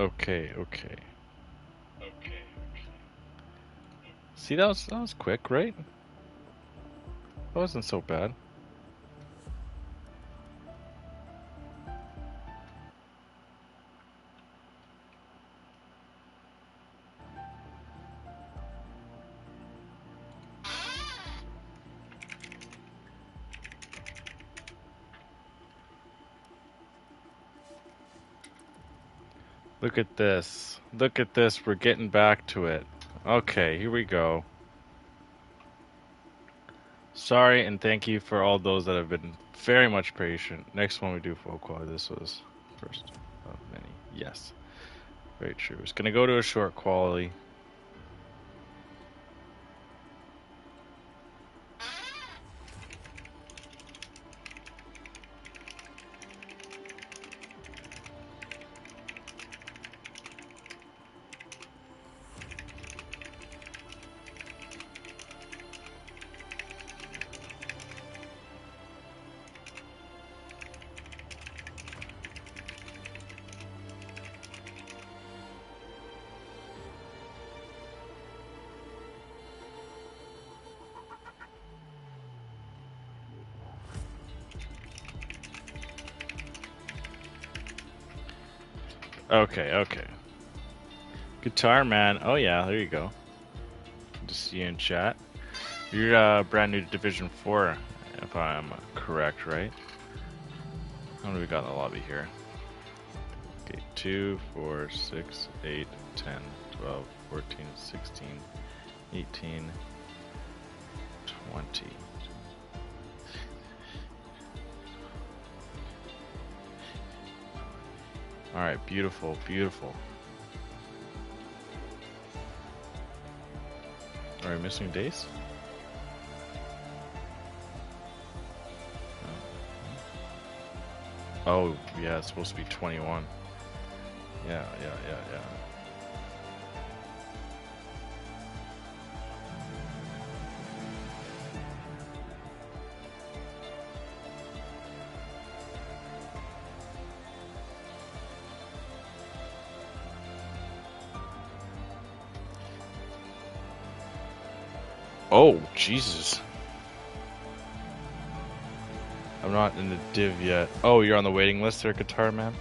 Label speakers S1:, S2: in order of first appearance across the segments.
S1: Okay, okay. See, that was quick, right? That wasn't so bad. Look at this. Look at this. We're getting back to it. Okay, here we go. Sorry and thank you for all those that have been very much patient. Next one we do full quality. This was first of many. Yes, very true. It's gonna go to a short quality. Okay, okay. Guitar man. Oh yeah, there you go. Good to see you in chat. You're brand new to Division 4, if I'm correct, right? How do we got in the lobby here? Okay, 2, 4, 6, 8, 10, 12, 14, 16, 18, 20. Alright, beautiful, beautiful. Are we missing days? Oh, yeah, it's supposed to be 21. Yeah. Oh, Jesus. I'm not in the div yet. Oh, you're on the waiting list there, Guitar Man?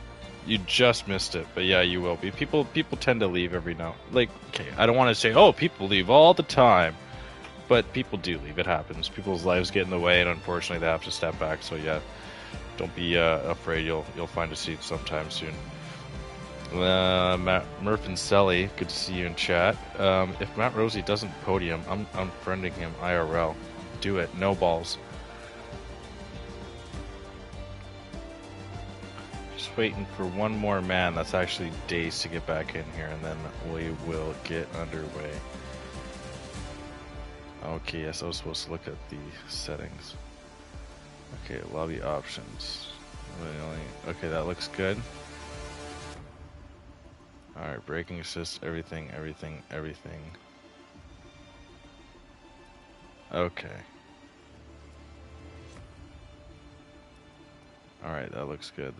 S1: You just missed it, but yeah, you will be. People tend to leave every now. Like, okay, I don't want to say, oh, people leave all the time, but people do leave. It happens. People's lives get in the way, and unfortunately, they have to step back. So yeah, don't be afraid. You'll find a seat sometime soon. Matt Murph and Selly, good to see you in chat. If Matt Rosie doesn't podium, I'm unfriending him IRL. Do it. No balls. Just waiting for one more man. That's actually days to get back in here, and then we will get underway. Okay, yes, I was supposed to look at the settings. Okay, lobby options. Okay, that looks good. Alright, braking assist, everything. Okay. Alright, that looks good.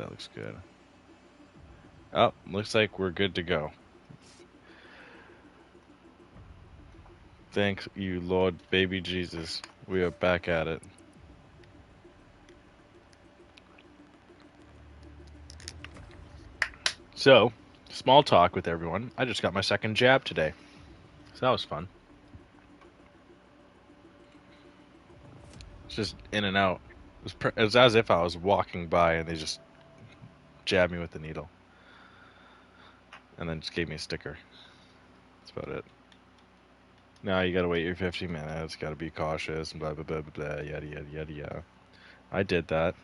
S1: Oh, looks like we're good to go. Thank you, Lord, baby Jesus. We are back at it. So, small talk with everyone. I just got my second jab today. So that was fun. It's just in and out. It was as if I was walking by and they just jabbed me with the needle. And then just gave me a sticker. That's about it. Now you gotta wait your 15 minutes, gotta be cautious, and blah, blah, blah, blah, blah, yada, yada, yada, yada. I did that.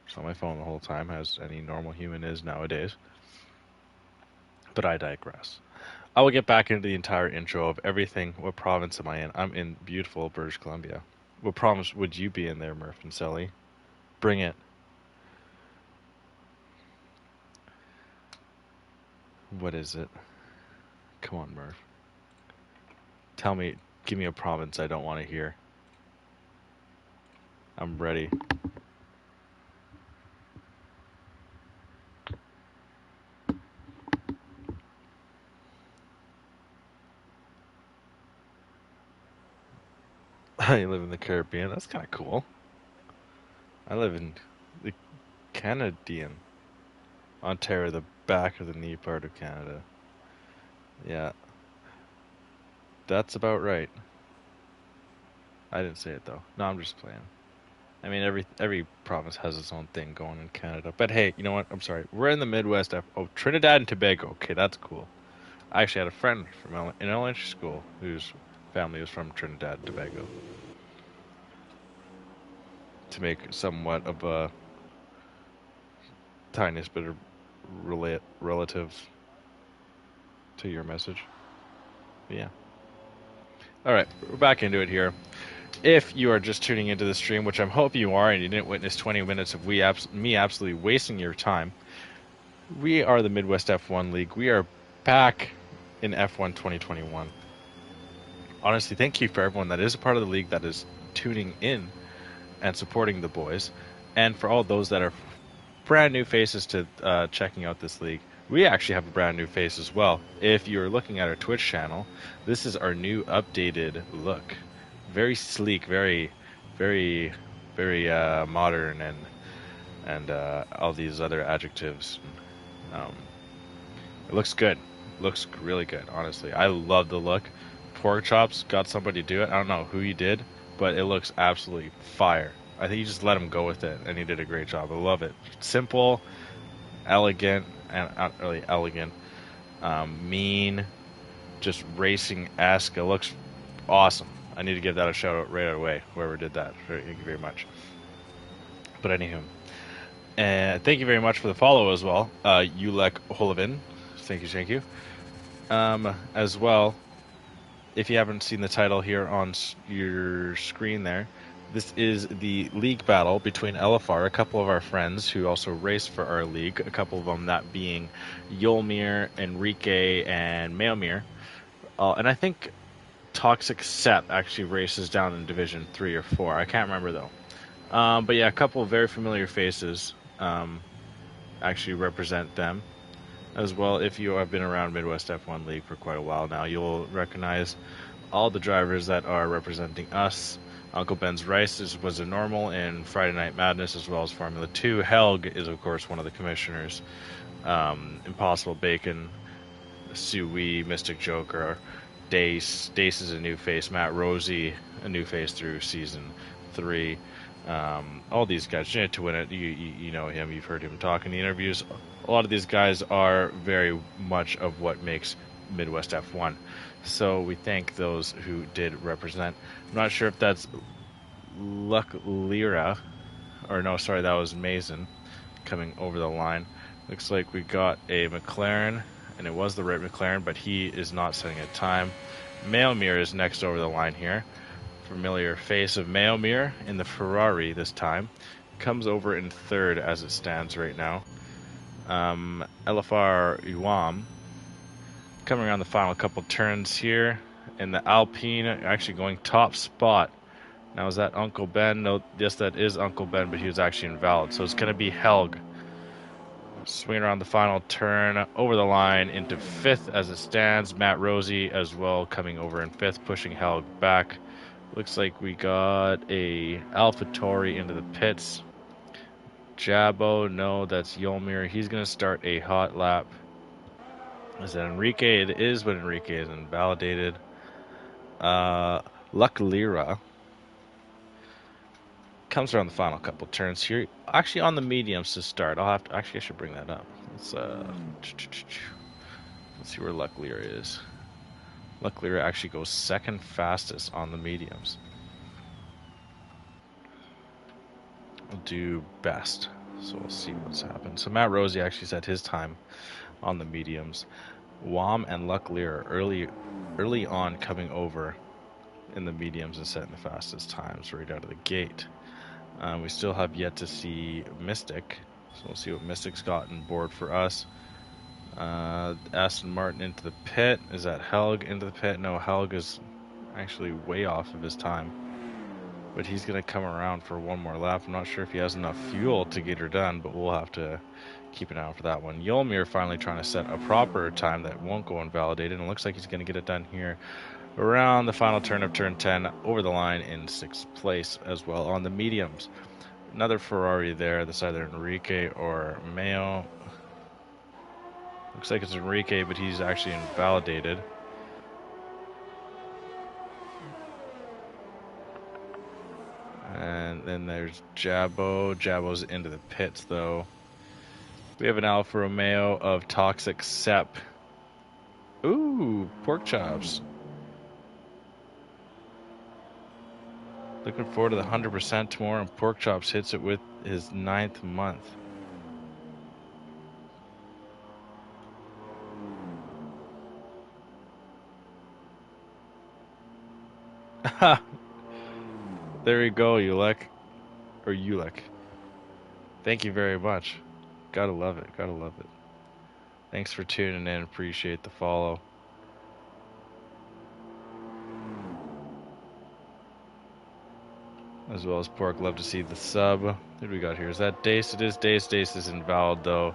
S1: It's on my phone the whole time, as any normal human is nowadays. But I digress. I will get back into the entire intro of everything. What province am I in? I'm in beautiful British Columbia. What province would you be in there, Murph and Sally? Bring it. What is it? Come on, Murph. Tell me, give me a province I don't want to hear. I'm ready. I live in the Caribbean. That's kind of cool. I live in the Canadian Ontario, the back of the knee part of Canada. Yeah, that's about right. I didn't say it though. No, I'm just playing. I mean, every province has its own thing going in Canada. But hey, you know what? I'm sorry. We're in the Midwest. Oh, Trinidad and Tobago. Okay, that's cool. I actually had a friend from in elementary school whose family was from Trinidad and Tobago. To make somewhat of a tiniest bit of relative to your message. But yeah. All right, we're back into it here. If you are just tuning into the stream, which I hope you are, and you didn't witness 20 minutes of me absolutely wasting your time, we are the Midwest F1 League. We are back in F1 2021. Honestly, thank you for everyone that is a part of the league that is tuning in and supporting the boys, and for all those that are brand new faces to checking out this league. We actually have a brand new face as well. If you're looking at our Twitch channel, this is our new updated look. Very sleek, very, very, very modern, and all these other adjectives. It looks good. Looks really good, honestly. I love the look. Pork chops got somebody to do it. I don't know who he did, but it looks absolutely fire. I think you just let him go with it, and he did a great job. I love it. Simple, elegant, and not really elegant. Mean, just racing-esque. It looks awesome. I need to give that a shout out right away, whoever did that. Thank you very much. But anywho, thank you very much for the follow as well, Ulek Holovin. Thank you. As well, if you haven't seen the title here on your screen there, this is the league battle between LFR, a couple of our friends who also race for our league, a couple of them that being Yolmir, Enrique, and Mailmir. And I think Toxic Sep actually races down in Division 3 or 4. I can't remember though. But yeah, a couple of very familiar faces actually represent them. As well, if you have been around Midwest F1 League for quite a while now, you'll recognize all the drivers that are representing us. Uncle Ben's Rice was a normal in Friday Night Madness, as well as Formula 2. Helg is, of course, one of the commissioners. Impossible Bacon, Sui, Mystic Joker, Dace. Dace is a new face. Matt Rosie, a new face through Season 3. All these guys, to win it, you know him, you've heard him talk in the interviews. A lot of these guys are very much of what makes Midwest F1. So we thank those who did represent. I'm not sure if that's Luck Lira, or no, sorry, that was Mason coming over the line. Looks like we got a McLaren, and it was the right McLaren, but he is not setting a time. Mailmir is next over the line here. Familiar face of Mailmir in the Ferrari this time. Comes over in third as it stands right now. LFR Uam coming around the final couple turns here in the Alpine, actually going top spot. Now is that Uncle Ben? No, yes, that is Uncle Ben, but he was actually invalid. So it's going to be Helg. Swinging around the final turn, over the line into fifth as it stands. Matt Rosie as well coming over in fifth, pushing Helg back. Looks like we got a AlphaTauri into the pits. Jabo, no, that's Yolmir. He's going to start a hot lap. Is that Enrique? It is, but Enrique is invalidated. Luck Lira comes around the final couple turns here. Actually, on the mediums to start. I should bring that up. Let's see where Luck Lira is. Luck Lira actually goes second fastest on the mediums. We'll do best. So we'll see what's happened. So Matt Rosie actually set his time on the mediums. Wam and Luck Lira early on coming over in the mediums and setting the fastest times right out of the gate. We still have yet to see Mystic, so we'll see what Mystic's gotten board for us. Aston Martin into the pit. Is that Helg into the pit? No, Helg is actually way off of his time, but he's going to come around for one more lap. I'm not sure if he has enough fuel to get her done, but we'll have to keep an eye out for that one. Yolmir finally trying to set a proper time that won't go invalidated, and it looks like he's going to get it done here around the final turn of turn 10, over the line in 6th place as well on the mediums. Another Ferrari there. That's either Enrique or Mayo. Looks like it's Enrique, but he's actually invalidated. And then there's Jabo. Jabo's into the pits, though. We have an Alfa Romeo of Toxic Sep. Ooh, pork chops. Looking forward to the 100% tomorrow, and pork chops hits it with his 9th month. There you go, Ulek. Or Ulek. Thank you very much. Gotta love it. Gotta love it. Thanks for tuning in. Appreciate the follow. As well as pork. Love to see the sub. What do we got here? Is that Dace? It is Dace. Dace is invalid, though.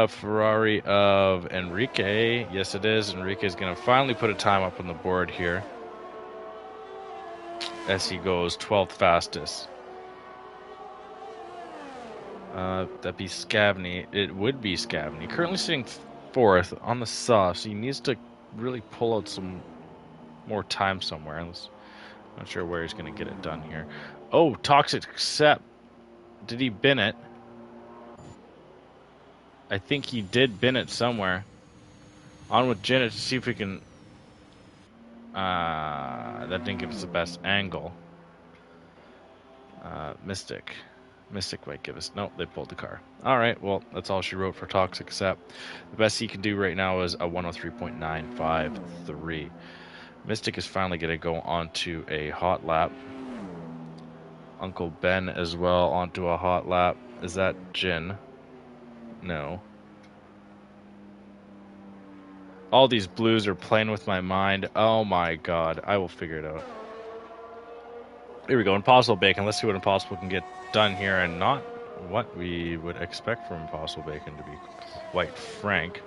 S1: Ferrari of Enrique. Yes, it is. Enrique is going to finally put a time up on the board here, as he goes 12th fastest. That'd be Scavney. It would be Scavney. Currently sitting 4th on the soft, so he needs to really pull out some more time somewhere. Not sure where he's going to get it done here. Oh, Toxic Sep. Did he bin it? I think he did bin it somewhere. On with Janet to see if we can... that didn't give us the best angle. Mystic might give us... Nope, they pulled the car. Alright, well, that's all she wrote for Toxic Sep. The best he can do right now is a 103.953. Mystic is finally going to go onto a hot lap. Uncle Ben as well onto a hot lap. Is that Jin? No. All these blues are playing with my mind. Oh my god. I will figure it out. Here we go. Impossible Bacon. Let's see what Impossible can get done here, and not what we would expect from Impossible Bacon, to be quite frank.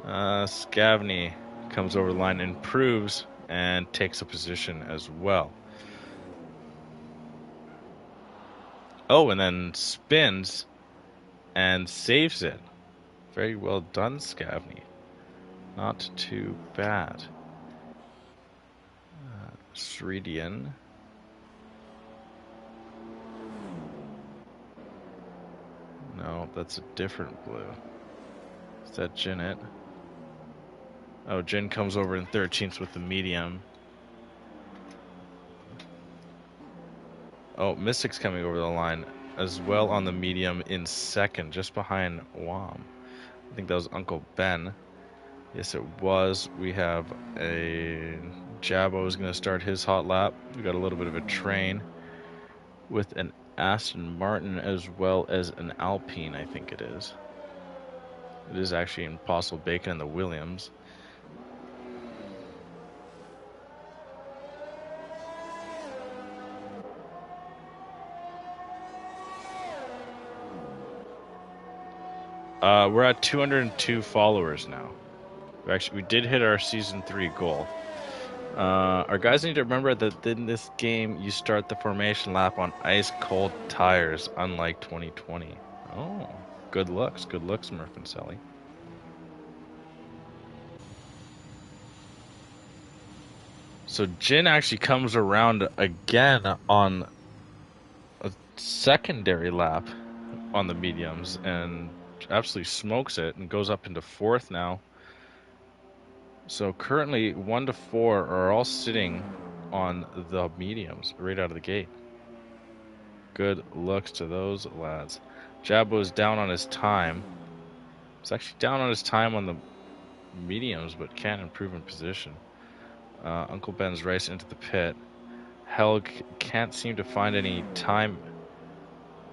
S1: Scavney comes over the line, improves, and takes a position as well. Oh, and then spins and saves it. Very well done, Scavney. Not too bad. Sredian. No, that's a different blue. Is that Jin it? Oh, Jin comes over in 13th with the medium. Oh, Mystic's coming over the line as well on the medium in 2nd, just behind Wam. I think that was Uncle Ben. Yes, it was. We have a... Jabo is going to start his hot lap. We got a little bit of a train with an Aston Martin as well as an Alpine, I think it is. It is actually Impossible Bacon and the Williams. We're at 202 followers now. We did hit our Season 3 goal. Our guys need to remember that in this game, you start the formation lap on ice-cold tires, unlike 2020. Oh, good looks, Murph and Sally. So Jin actually comes around again on a secondary lap on the mediums and absolutely smokes it and goes up into 4th now. So currently 1 to 4 are all sitting on the mediums right out of the gate. Good looks to those lads. Jabo is down on his time. He's actually down on his time on the mediums, but can't improve in position. Uncle Ben's racing into the pit. Helg can't seem to find any time.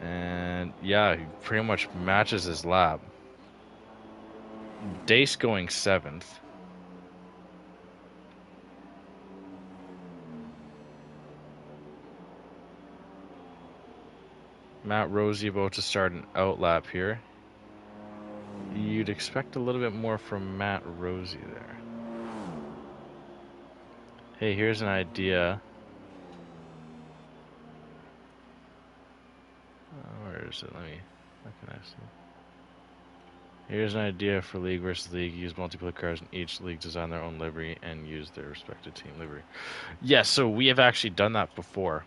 S1: And yeah, he pretty much matches his lap. Dace going 7th. Matt Rosie about to start an outlap here. You'd expect a little bit more from Matt Rosie there. Hey, here's an idea. Where is it? How can I see? Here's an idea for league versus league. Use multiplayer cars in each league, design their own livery, and use their respective team livery. Yes, so we have actually done that before.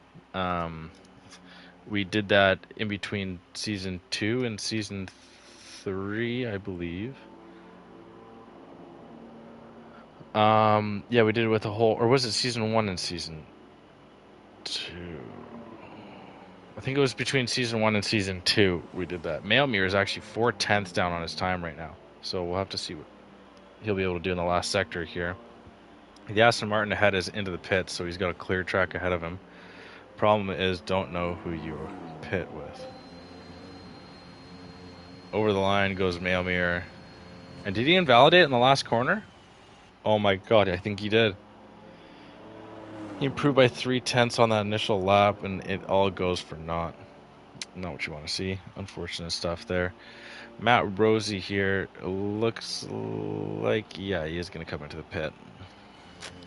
S1: We did that in between season 2 and season 3, I believe. Yeah, we did it with a whole, or was it season 1 and season 2? I think it was between season 1 and season 2 we did that. Mailmere is actually 4/10 down on his time right now, so we'll have to see what he'll be able to do in the last sector here. The Aston Martin ahead is into the pit, so he's got a clear track ahead of him. Problem is, don't know who you pit with. Over the line goes Mailmere. And did he invalidate in the last corner? Oh my god, I think he did. He improved by 3/10 on that initial lap, and it all goes for naught. Not what you want to see. Unfortunate stuff there. Matt Rosie here looks like, yeah, he is going to come into the pit.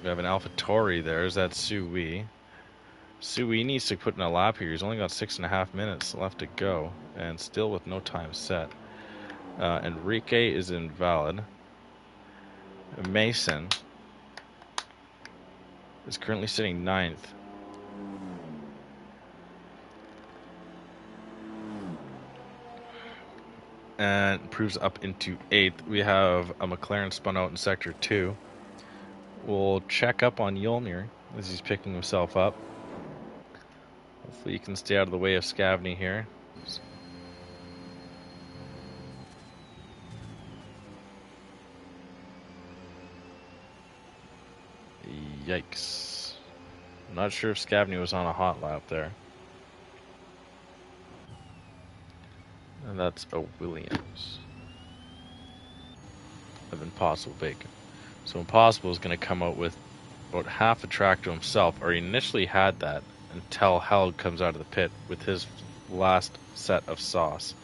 S1: We have an AlphaTauri there. Is that Sui? Sui needs to put in a lap here. He's only got 6.5 minutes left to go, and still with no time set. Enrique is invalid. Mason is currently sitting 9th. And improves up into 8th. We have a McLaren spun out in sector 2. We'll check up on Yulmir as he's picking himself up. Hopefully he can stay out of the way of Scavney here. Yikes. I'm not sure if Scavney was on a hot lap there. And that's a Williams of Impossible Bacon. So Impossible is going to come out with about half a track to himself, or he initially had that until Helg comes out of the pit with his last set of sauce.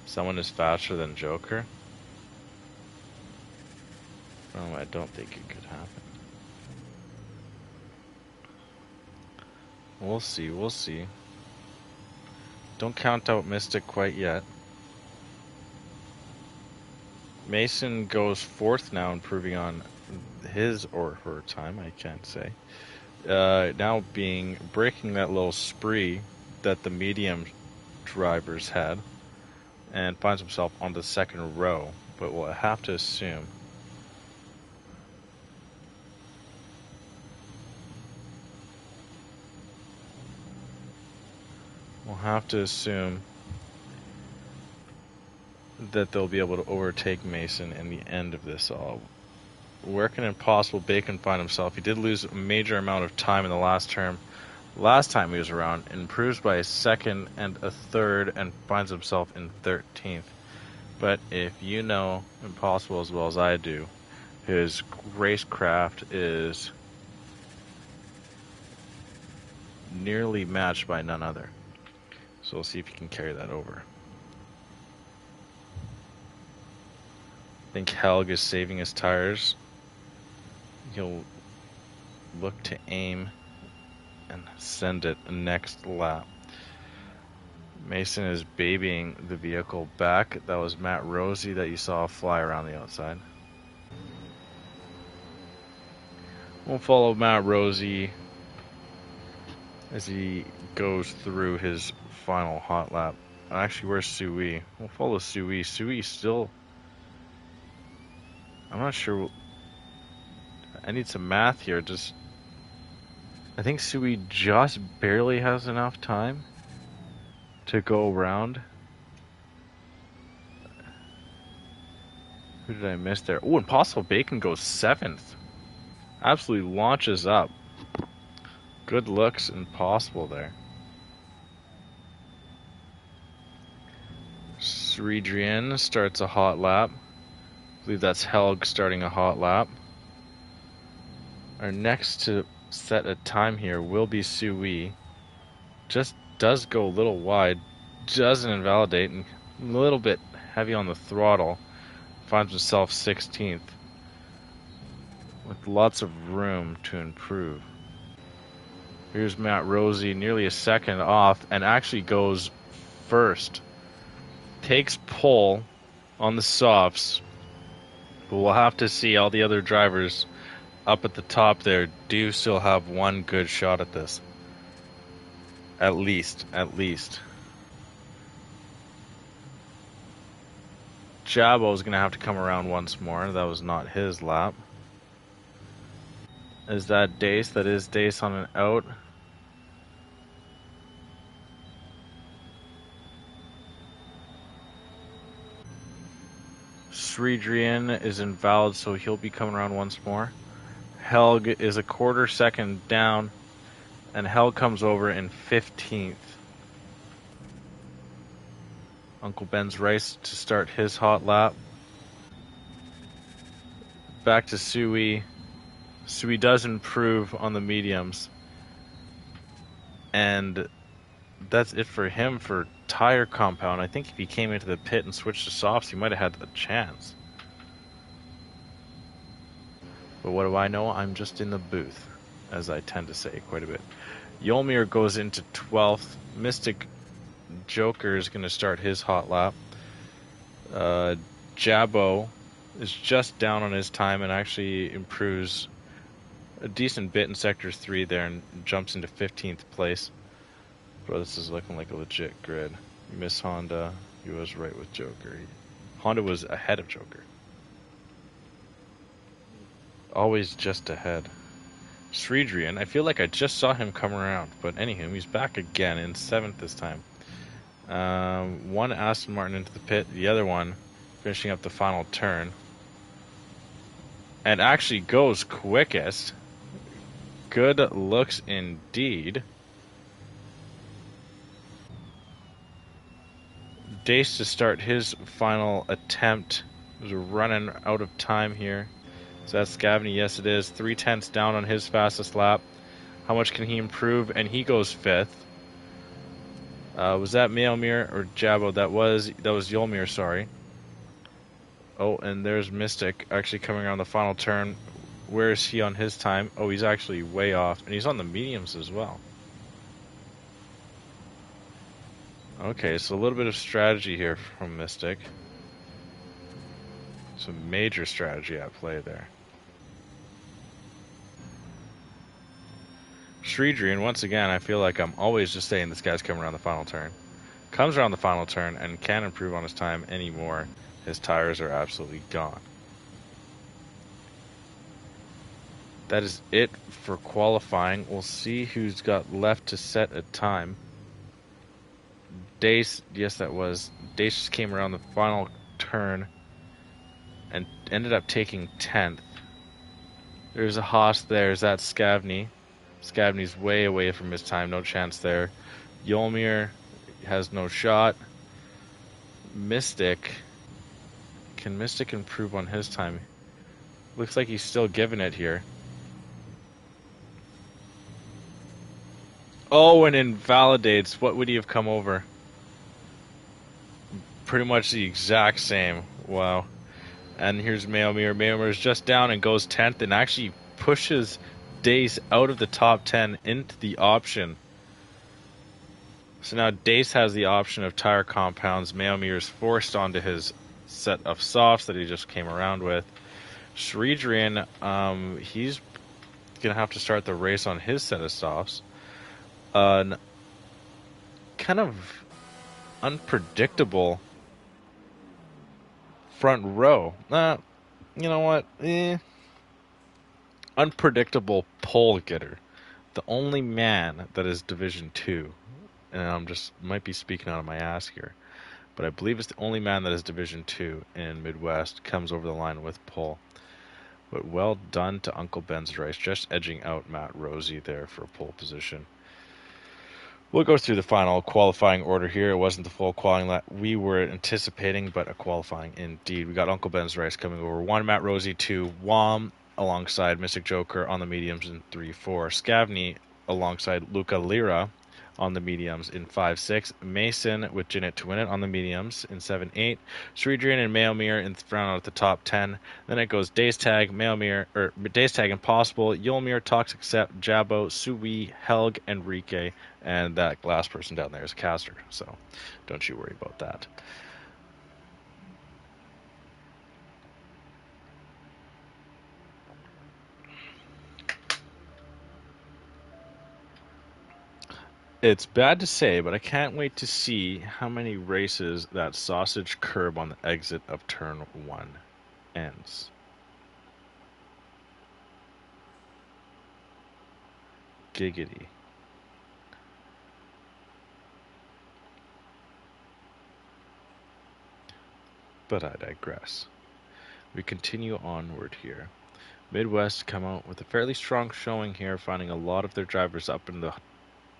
S1: Someone is faster than Joker? Oh, I don't think it could happen. We'll see, we'll see. Don't count out Mystic quite yet. Mason goes 4th now, improving on his or her time, I can't say. Now breaking that little spree that the medium drivers had, and finds himself on the 2nd row, but we'll have to assume that they'll be able to overtake Mason in the end of this all. Where can Impossible Bacon find himself? He did lose a major amount of time in the last term. Last time he was around, improves by a 2nd and a 3rd, and finds himself in 13th. But if you know Impossible as well as I do, his racecraft is nearly matched by none other. So we'll see if he can carry that over. I think Helg is saving his tires. He'll look to aim and send it next lap. Mason is babying the vehicle back. That was Matt Rosie that you saw fly around the outside. We'll follow Matt Rosie as he goes through his final hot lap. Actually, where's Sui? We'll follow Sui. Sui still... I'm not sure. I need some math here. I think Sui just barely has enough time to go around. Who did I miss there? Oh, Impossible Bacon goes 7th. Absolutely launches up. Good looks, Impossible there. Sridrian starts a hot lap. I believe that's Helg starting a hot lap. Our next to set a time here will be Sui. Just does go a little wide. Doesn't invalidate, and a little bit heavy on the throttle. Finds himself 16th. with lots of room to improve. Here's Matt Rosie, nearly a second off, and actually goes first. Takes pole on the softs, but we'll have to see. All the other drivers up at the top there do still have one good shot at this. At least. Jabo's going to have to come around once more. That was not his lap. Is that Dace? That is Dace on an out. Sridrian is invalid, so he'll be coming around once more. Helg is a quarter second down, and Helg comes over in 15th. Uncle Ben's race to start his hot lap. Back to Sui. Sui does improve on the mediums. And that's it for him for tire compound. I think if he came into the pit and switched to softs, he might have had a chance. But what do I know? I'm just in the booth, as I tend to say quite a bit. Yolmir goes into 12th. Mystic Joker is going to start his hot lap. Jabo is just down on his time and actually improves a decent bit in Sector 3 there and jumps into 15th place. Bro, this is looking like a legit grid. Miss Honda, he was right with Joker. Honda was ahead of Joker. Always just ahead. Sridrian, I feel like I just saw him come around, but anywho, he's back again in 7th this time. One Aston Martin into the pit, the other one finishing up the final turn. And actually goes quickest. Good looks indeed. Dace to start his final attempt. He's running out of time here. So that's Scavney. Yes, it is. 3/10 down on his fastest lap. How much can he improve? And he goes 5th. Was that Mailmir or Jabo? That was Yolmir, sorry. Oh, and there's Mystic actually coming around the final turn. Where is he on his time? Oh, he's actually way off. And he's on the mediums as well. Okay, so a little bit of strategy here from Mystic. Some major strategy at play there. Sridrian, once again, I feel like I'm always just saying this guy's coming around the final turn. Comes around the final turn and can't improve on his time anymore. His tires are absolutely gone. That is it for qualifying. We'll see who's got left to set a time. Dace, yes that was. Dace just came around the final turn and ended up taking 10th. There's a Haas there. Is that Scavney? Scavney's way away from his time. No chance there. Yolmir has no shot. Mystic. Can Mystic improve on his time? Looks like he's still giving it here. Oh, and invalidates. What would he have come over? Pretty much the exact same. Wow. And here's Mailmir. Mailmir is just down and goes 10th and actually pushes Dace out of the top 10 into the option. So now Dace has the option of tire compounds. Mailmir is forced onto his set of softs that he just came around with. Sridrian, he's going to have to start the race on his set of softs. Kind of unpredictable front row. You know what? Unpredictable pole getter. The only man that is Division 2, and I'm just might be speaking out of my ass here, but I believe it's the only man that is Division 2 in Midwest, comes over the line with pole. But well done to Uncle Ben's race, just edging out Matt Rosie there for a pole position. We'll go through the final qualifying order here. It wasn't the full qualifying that we were anticipating, but a qualifying indeed. We got Uncle Ben's race coming over. 1, Matt Rosie. 2, Wom, alongside Mystic Joker on the mediums in 3-4. Scavney alongside Luca Lira on the mediums in 5-6. Mason with Jinnit to win it on the mediums in 7-8. Sridrian and Mailmere in round out the top 10. Then it goes Days Tag, Mailmere, or Days Tag Impossible, Yulmir, Toxic Sept, Jabbo, Sui, Helg, Enrique, and that last person down there is Caster. So don't you worry about that. It's bad to say, but I can't wait to see how many races that sausage curb on the exit of turn 1 ends. Giggity. But I digress. We continue onward here. MidWest come out with a fairly strong showing here, finding a lot of their drivers up in the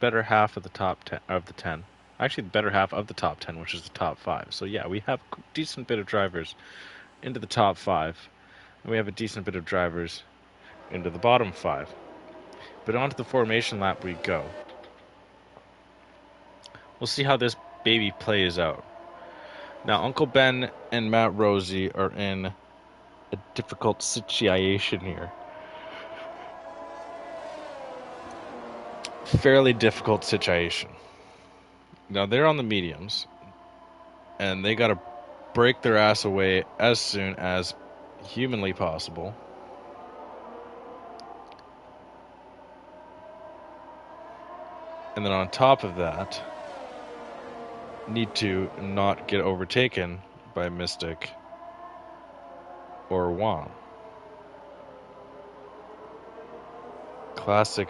S1: better half of the top 10 of the 10. Actually, the better half of the top 10, which is the top 5. So yeah, we have a decent bit of drivers into the top 5, and we have a decent bit of drivers into the bottom 5. But onto the formation lap we go. We'll see how this baby plays out. Now, Uncle Ben and Matt Rosie are in a difficult situation here. Fairly difficult situation. Now, they're on the mediums, and they got to break their ass away as soon as humanly possible. And then on top of that, need to not get overtaken by Mystic or Wom. Classic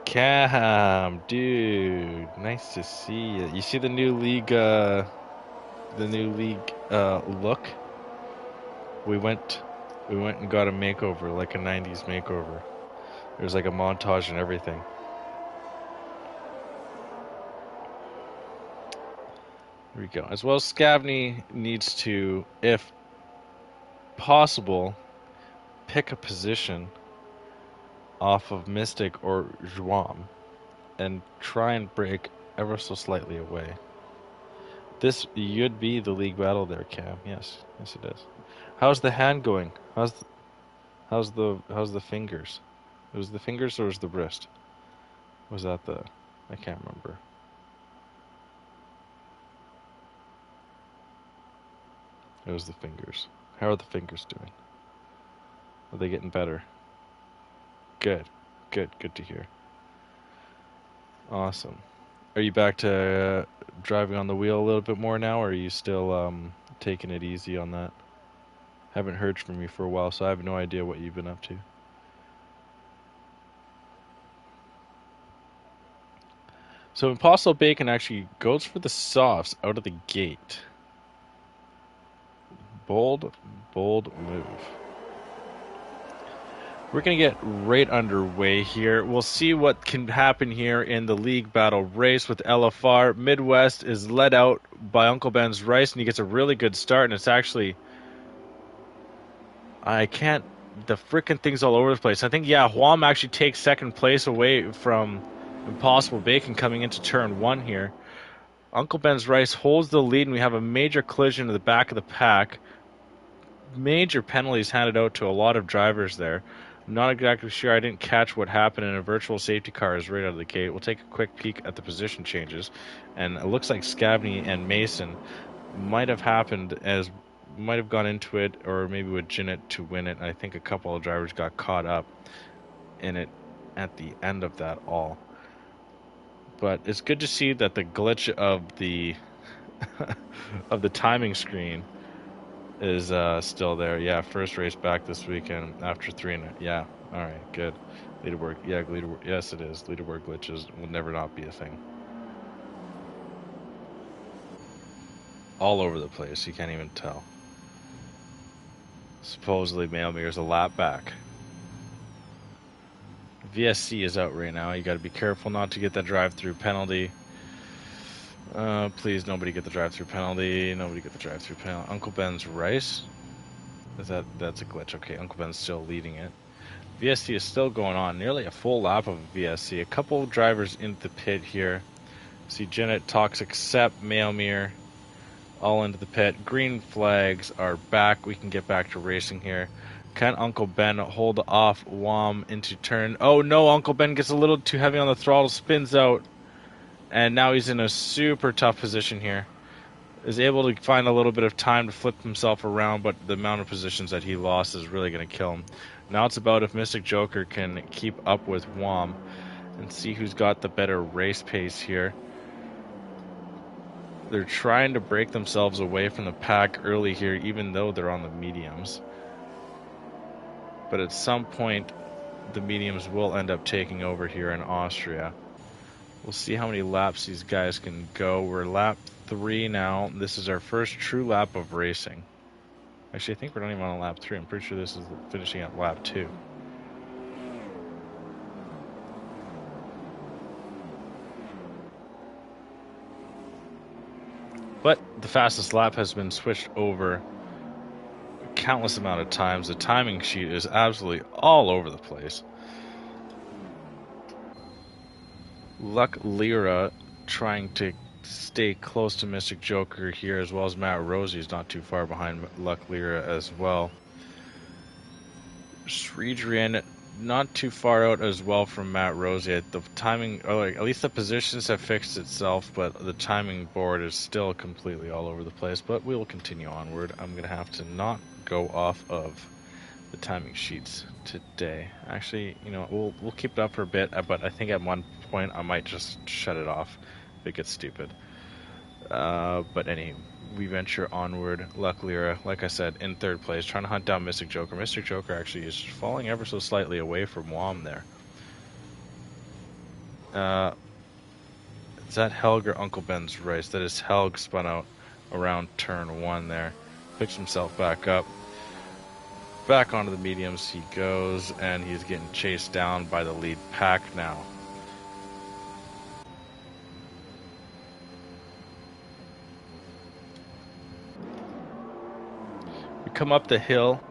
S1: Cam, dude, nice to see you. You see the new league, look. We went and got a makeover, like a '90s makeover. There's like a montage and everything. There we go. As well as Scavney needs to, if possible, pick a position off of Mystic or Zhuam and try and break ever so slightly away. This would be the league battle there, Cam. Yes it is. How's the hand going? How's the fingers? It was the fingers or was the wrist? Was that the? I can't remember. It was the fingers. How are the fingers doing? Are they getting better? Good to hear. Awesome. Are you back to driving on the wheel a little bit more now, or are you still taking it easy on that? Haven't heard from you for a while, so I have no idea what you've been up to. So Impossible Bacon actually goes for the softs out of the gate. Bold move. We're going to get right underway here. We'll see what can happen here in the league battle race with LFR. MidWest is led out by Uncle Ben's Rice, and he gets a really good start, and it's actually... the frickin' thing's all over the place. I think, yeah, Huam actually takes second place away from Impossible Bacon coming into turn 1 here. Uncle Ben's Rice holds the lead, and we have a major collision to the back of the pack. Major penalties handed out to a lot of drivers there. I'm not exactly sure. I didn't catch what happened in a virtual safety car is right out of the gate. We'll take a quick peek at the position changes. And it looks like Scavney and Mason might have gone into it, or maybe with Jinnit to win it. I think a couple of drivers got caught up in it at the end of that all. But it's good to see that the glitch of the of the timing screen is still there. Yeah, first race back this weekend after 3 and yeah. All right, good. Leaderboard, yeah, leaderboard. Yes, it is. Leaderboard glitches will never not be a thing. All over the place. You can't even tell. Supposedly, Mailmere's a lap back. VSC is out right now. You got to be careful not to get that drive-through penalty. Please, nobody get the drive-through penalty. Nobody get the drive-through penalty. Uncle Ben's Rice? That's a glitch. Okay, Uncle Ben's still leading it. VSC is still going on. Nearly a full lap of VSC. A couple drivers into the pit here. See Janet, Toxic, Sepp, Mailmere, all into the pit. Green flags are back. We can get back to racing here. Can Uncle Ben hold off Wom into turn? Oh no, Uncle Ben gets a little too heavy on the throttle, spins out, and now he's in a super tough position here. Is able to find a little bit of time to flip himself around, but the amount of positions that he lost is really going to kill him. Now it's about if Mystic Joker can keep up with Wom and see who's got the better race pace here. They're trying to break themselves away from the pack early here, even though they're on the mediums. But at some point, the mediums will end up taking over here in Austria. We'll see how many laps these guys can go. We're lap 3 now. This is our first true lap of racing. Actually, I think we're not even on lap 3. I'm pretty sure this is finishing at lap 2. But the fastest lap has been switched over a countless amount of times. The timing sheet is absolutely all over the place. Luck Lira trying to stay close to Mystic Joker here, as well as Matt Rosie is not too far behind Luck Lira as well. Sridrian not too far out as well from Matt Rosie. The timing, or at least the positions have fixed itself, but the timing board is still completely all over the place. But we will continue onward. I'm going to have to not go off of the timing sheets today. Actually, you know, we'll keep it up for a bit, but I think at one point I might just shut it off if it gets stupid. But we venture onward. Luck Lira, like I said, in third place, trying to hunt down Mystic Joker. Mystic Joker actually is falling ever so slightly away from Wom there. Is that Helg or Uncle Ben's race? That is Helg, spun out around turn 1 there. Picks himself back up. Back onto the mediums he goes, and he's getting chased down by the lead pack now. We come up the hill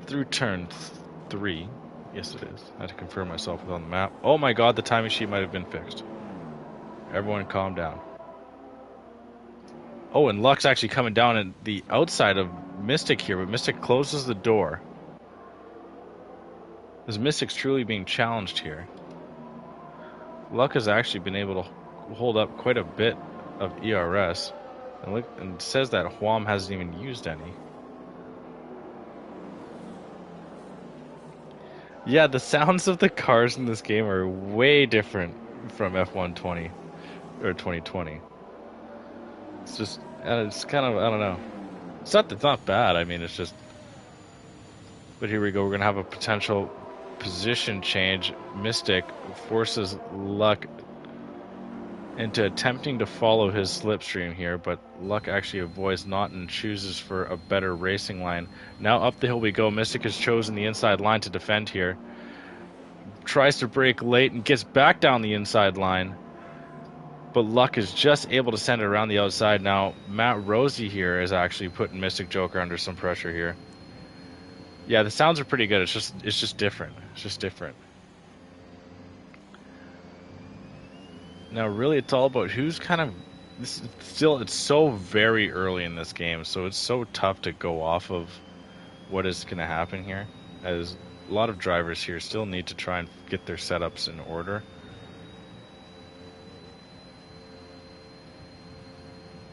S1: through turn 3. Yes, it is. I had to confirm myself on the map. Oh my god, the timing sheet might have been fixed. Everyone calm down. Oh, and Luck's actually coming down at the outside of Mystic here, but Mystic closes the door. As Mystic's truly being challenged here. Luck has actually been able to hold up quite a bit of ERS. And says that Wom hasn't even used any. Yeah, the sounds of the cars in this game are way different from F120 or 2020. It's just, it's kind of, I don't know. It's not bad. I mean, it's just. But here we go. We're gonna have a potential position change. Mystic forces Luck into attempting to follow his slipstream here, but Luck actually avoids not and chooses for a better racing line. Now up the hill we go. Mystic has chosen the inside line to defend here. Tries to brake late and gets back down the inside line. But Luck is just able to send it around the outside. Now Matt Rosie here is actually putting Mystic Joker under some pressure here. Yeah, the sounds are pretty good. It's just different. It's just different. Now, really, it's all about who's kind of. It's so very early in this game, so it's so tough to go off of what is going to happen here, as a lot of drivers here still need to try and get their setups in order.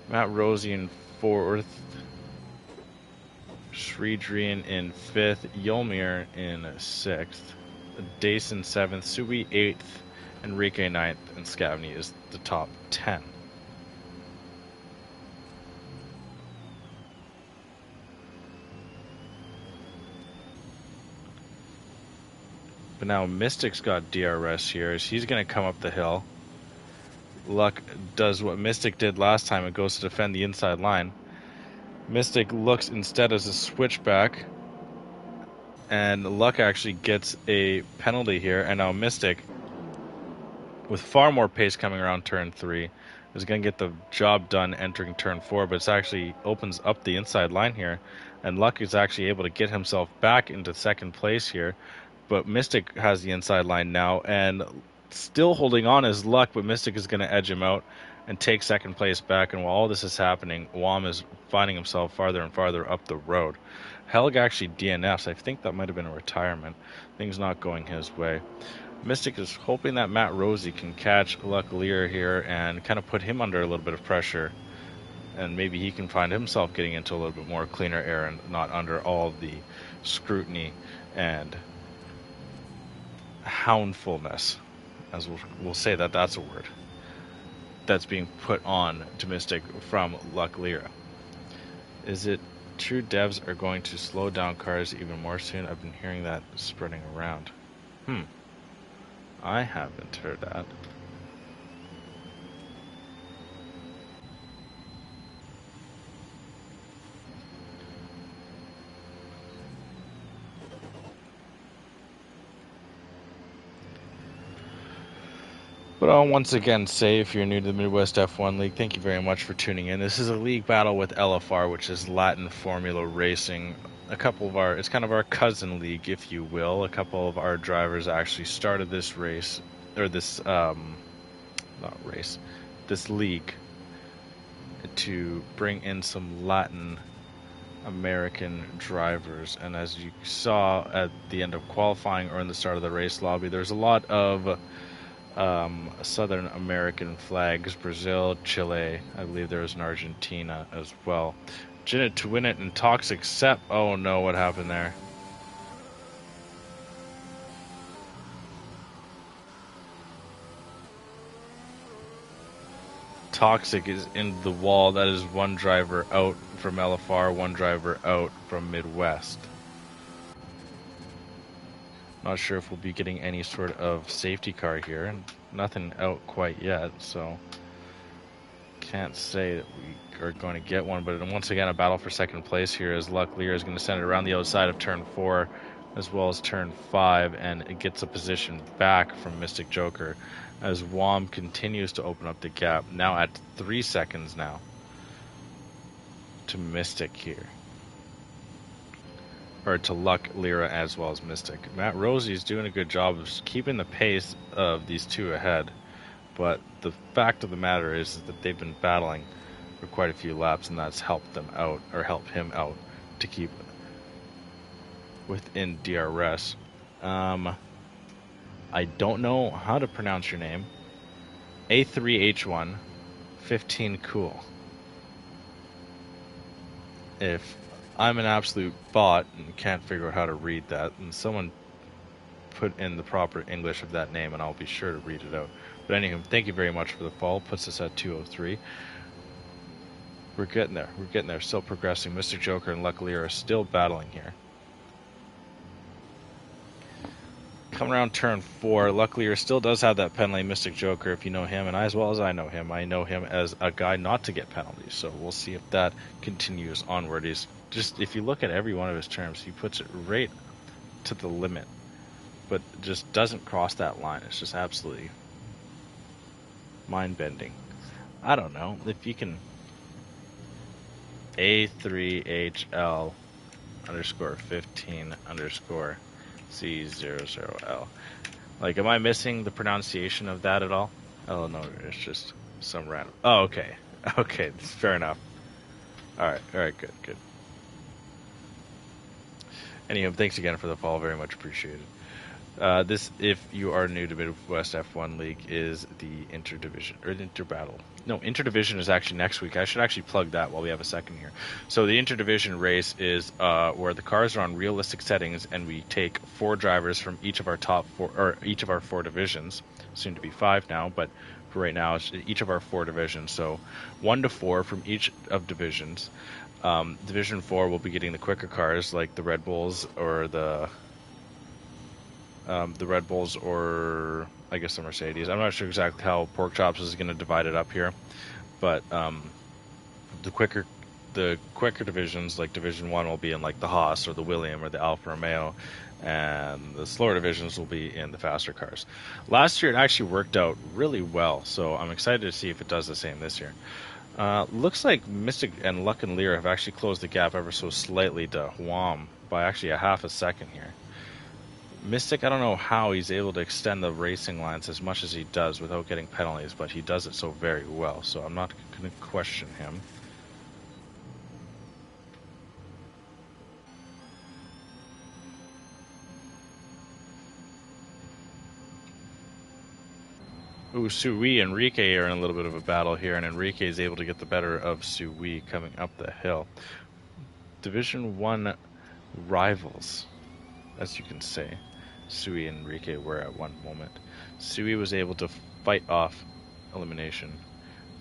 S1: Matt Rosie in 4th, Sridrian in 5th, Yolmir in 6th, Dason 7th, Sui 8th, Enrique 9th, and Scavney is the top 10. But now Mystic's got DRS here, as he's going to come up the hill. Luck does what Mystic did last time and goes to defend the inside line. Mystic looks instead as a switchback, and Luck actually gets a penalty here, and now Mystic, with far more pace coming around turn 3, is going to get the job done entering turn 4, but it actually opens up the inside line here, and Luck is actually able to get himself back into second place here. But Mystic has the inside line now, and still holding on is Luck, but Mystic is going to edge him out and take second place back. And while all this is happening, Wom is finding himself farther and farther up the road. Helg actually DNFs. I think that might have been a retirement. Things not going his way. Mystic is hoping that Matt Rosie can catch Luck Lear here and kind of put him under a little bit of pressure. And maybe he can find himself getting into a little bit more cleaner air and not under all the scrutiny and houndfulness, as we'll say that's a word, that's being put on to Mystic from Luck Lyra. Is it true devs are going to slow down cars even more soon? I've been hearing that spreading around. I haven't heard that. But I'll once again say, if you're new to the Midwest F1 League, thank you very much for tuning in. This is a league battle with LFR, which is Latin Formula Racing. It's kind of our cousin league, if you will. A couple of our drivers actually started this race, or this, this league, to bring in some Latin American drivers. And as you saw at the end of qualifying or in the start of the race lobby, there's a lot of Southern American flags, Brazil, Chile, I believe there was an Argentina as well. Jinnit to win it and Toxic Sep. Oh no, what happened there? Toxic is in the wall. That is one driver out from LFR, one driver out from Midwest. Not sure if we'll be getting any sort of safety car here. Nothing out quite yet, so can't say that we are going to get one. But once again, a battle for second place here as Luck Lear is going to send it around the outside of turn 4 as well as turn 5, and it gets a position back from Mystic Joker as Wom continues to open up the gap, now at 3 seconds now to Mystic here. Or to Luck, Lyra, as well as Mystic. Matt Rosie is doing a good job of keeping the pace of these two ahead, but the fact of the matter is that they've been battling for quite a few laps, and that's helped them out, or helped him out, to keep within DRS. I don't know how to pronounce your name. A3H1 15 Cool. If I'm an absolute bot and can't figure out how to read that, and someone put in the proper English of that name and I'll be sure to read it out. But anyway, thank you very much for the fall. Puts us at 203. We're getting there. Still progressing. Mr. Joker and Luckily are still battling here. Coming around turn 4, Luckily still does have that penalty. Mystic Joker, if you know him, and as well as I know him as a guy not to get penalties. So we'll see if that continues onward. He's just, if you look at every one of his terms, he puts it right to the limit, but just doesn't cross that line. It's just absolutely mind-bending. I don't know if you can. A3HL _ 15 _ C00L. Like, am I missing the pronunciation of that at all? Oh no, it's just some random. Oh, okay. Okay, fair enough. Alright, good. Anyhow, thanks again for the follow, very much appreciated. This, if you are new to Midwest F1 League, is the interdivision, or the interbattle. No, interdivision is actually next week. I should actually plug that while we have a second here. So the interdivision race is where the cars are on realistic settings, and we take 4 drivers from each of our top 4, or each of our 4 divisions, soon to be 5 now, but for right now, it's each of our 4 divisions. So 1 to 4 from each of divisions. Division 4 will be getting the quicker cars, like the Red Bulls or the Red Bulls, or I guess the Mercedes. I'm not sure exactly how Pork Chops is going to divide it up here, but the quicker divisions, like Division 1, will be in like the Haas or the William or the Alfa Romeo, and the slower divisions will be in the faster cars. Last year it actually worked out really well, so I'm excited to see if it does the same this year. Looks like Mystic and Luck and Lear have actually closed the gap ever so slightly to Wom by actually a half a second here. Mystic, I don't know how he's able to extend the racing lines as much as he does without getting penalties, but he does it so very well, so I'm not going to question him. Ooh, Sui and Enrique are in a little bit of a battle here, and Enrique is able to get the better of Sui coming up the hill. Division 1 rivals, as you can say. Sui and Enrique were at one moment. Sui was able to fight off elimination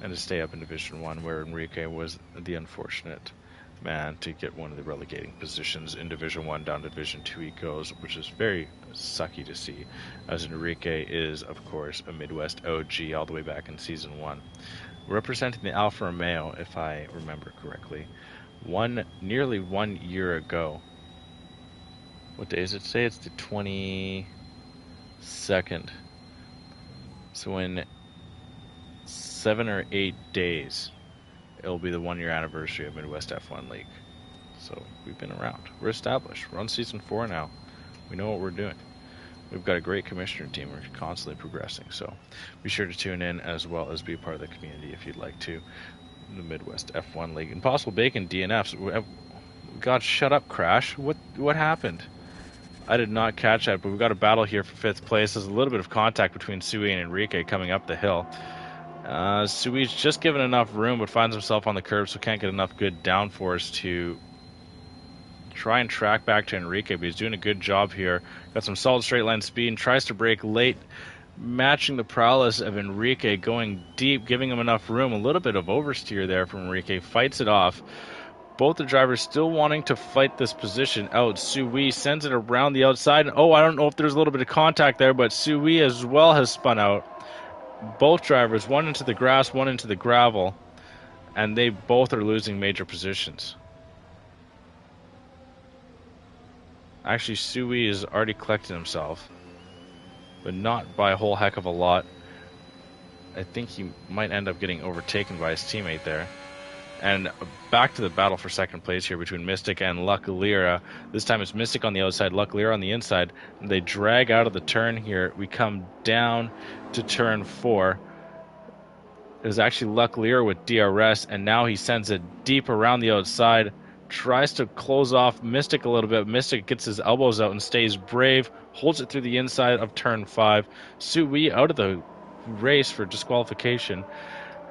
S1: and to stay up in Division 1, where Enrique was the unfortunate man to get one of the relegating positions in Division 1 down to Division 2 he goes, which is very sucky to see, as Enrique is, of course, a Midwest OG all the way back in Season 1. Representing the Alfa Romeo, if I remember correctly, nearly 1 year ago. What day is it today? It's the 22nd. So in 7 or 8 days, it'll be the 1-year anniversary of Midwest F1 League. So we've been around. We're established. We're on Season 4 now. We know what we're doing. We've got a great commissioner team. We're constantly progressing. So be sure to tune in as well as be a part of the community if you'd like to. The Midwest F1 League. Impossible Bacon DNFs. God, shut up, Crash. What happened? I did not catch that, but we've got a battle here for 5th place. There's a little bit of contact between Sui and Enrique coming up the hill. Sui's just given enough room, but finds himself on the curb, so can't get enough good downforce to try and track back to Enrique, but he's doing a good job here. Got some solid straight line speed and tries to brake late, matching the prowess of Enrique, going deep, giving him enough room. A little bit of oversteer there from Enrique, fights it off. Both the drivers still wanting to fight this position out. Sui sends it around the outside. Oh, I don't know if there's a little bit of contact there, but Sui as well has spun out. Both drivers, one into the grass, one into the gravel, and they both are losing major positions. Actually, Sui has already collected himself, but not by a whole heck of a lot. I think he might end up getting overtaken by his teammate there. And back to the battle for 2nd place here between Mystic and Luck Lira. This time it's Mystic on the outside, Luck Lira on the inside. And they drag out of the turn here. We come down to turn 4. It was actually Luck Lira with DRS, and now he sends it deep around the outside. Tries to close off Mystic a little bit. Mystic gets his elbows out and stays brave. Holds it through the inside of turn 5. Sui out of the race for disqualification.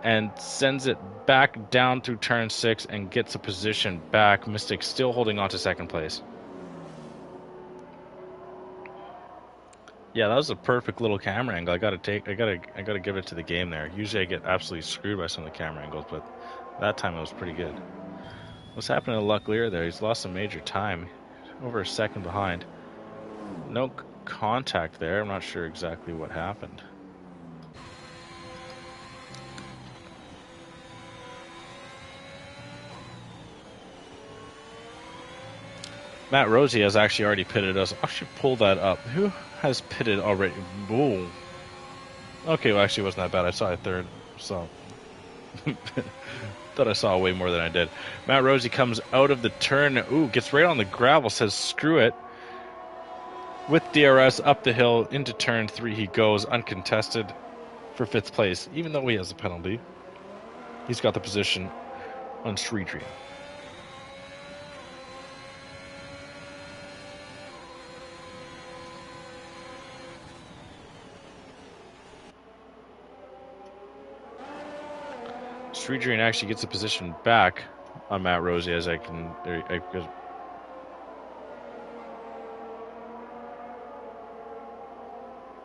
S1: And sends it back down through turn 6 and gets a position back. Mystic still holding on to 2nd place. Yeah, that was a perfect little camera angle. I gotta give it to the game there. Usually I get absolutely screwed by some of the camera angles, but that time it was pretty good. What's happening to Luck Lear there? He's lost some major time. Over a second behind. No contact there. I'm not sure exactly what happened. Matt Rosie has actually already pitted us. I should pull that up. Who has pitted already? Whoa. Okay, well, actually, it wasn't that bad. I saw a third, so thought I saw way more than I did. Matt Rosie comes out of the turn. Ooh, gets right on the gravel. Says screw it. With DRS up the hill into turn 3, he goes uncontested for 5th place. Even though he has a penalty, he's got the position on Street Dream. Street Dream actually gets a position back on Matt Rosie as I can.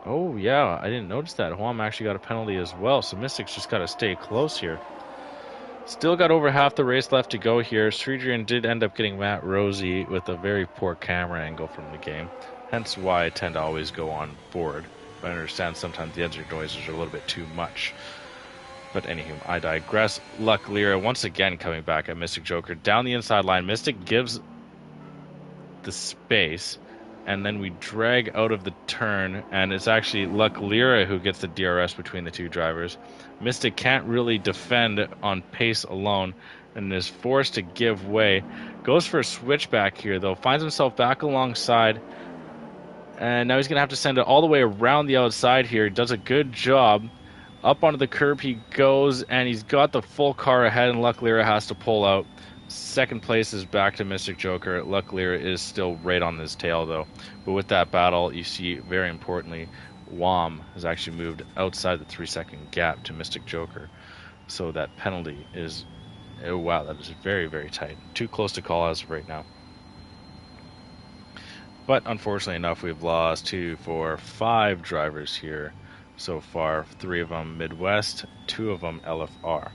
S1: Oh, yeah, I didn't notice that. Huam actually got a penalty as well, so Mystic's just got to stay close here. Still got over half the race left to go here. Streetrian did end up getting Matt Rosie with a very poor camera angle from the game, hence why I tend to always go on board. But I understand sometimes the edge noises are a little bit too much. But anywho, I digress. Luck Lira once again coming back at Mystic Joker. Down the inside line, Mystic gives the space, and then we drag out of the turn, and it's actually Luck Lira who gets the DRS between the two drivers. Mystic can't really defend on pace alone, and is forced to give way. Goes for a switchback here, though. Finds himself back alongside, And now he's going to have to send it all the way around the outside here. He does a good job. Up onto the curb he goes, and he's got the full car ahead, and Luck Lira has to pull out. Second place is back to Mystic Joker. Luck Lira is still right on his tail, though. But with that battle, you see, very importantly, Wom has actually moved outside the 3-second gap to Mystic Joker. So that penalty is, oh wow, that is very, very tight. Too close to call as of right now. But unfortunately enough, we've lost 2, 4, 5 drivers here so far. 3 of them MidWest, 2 of them LFR.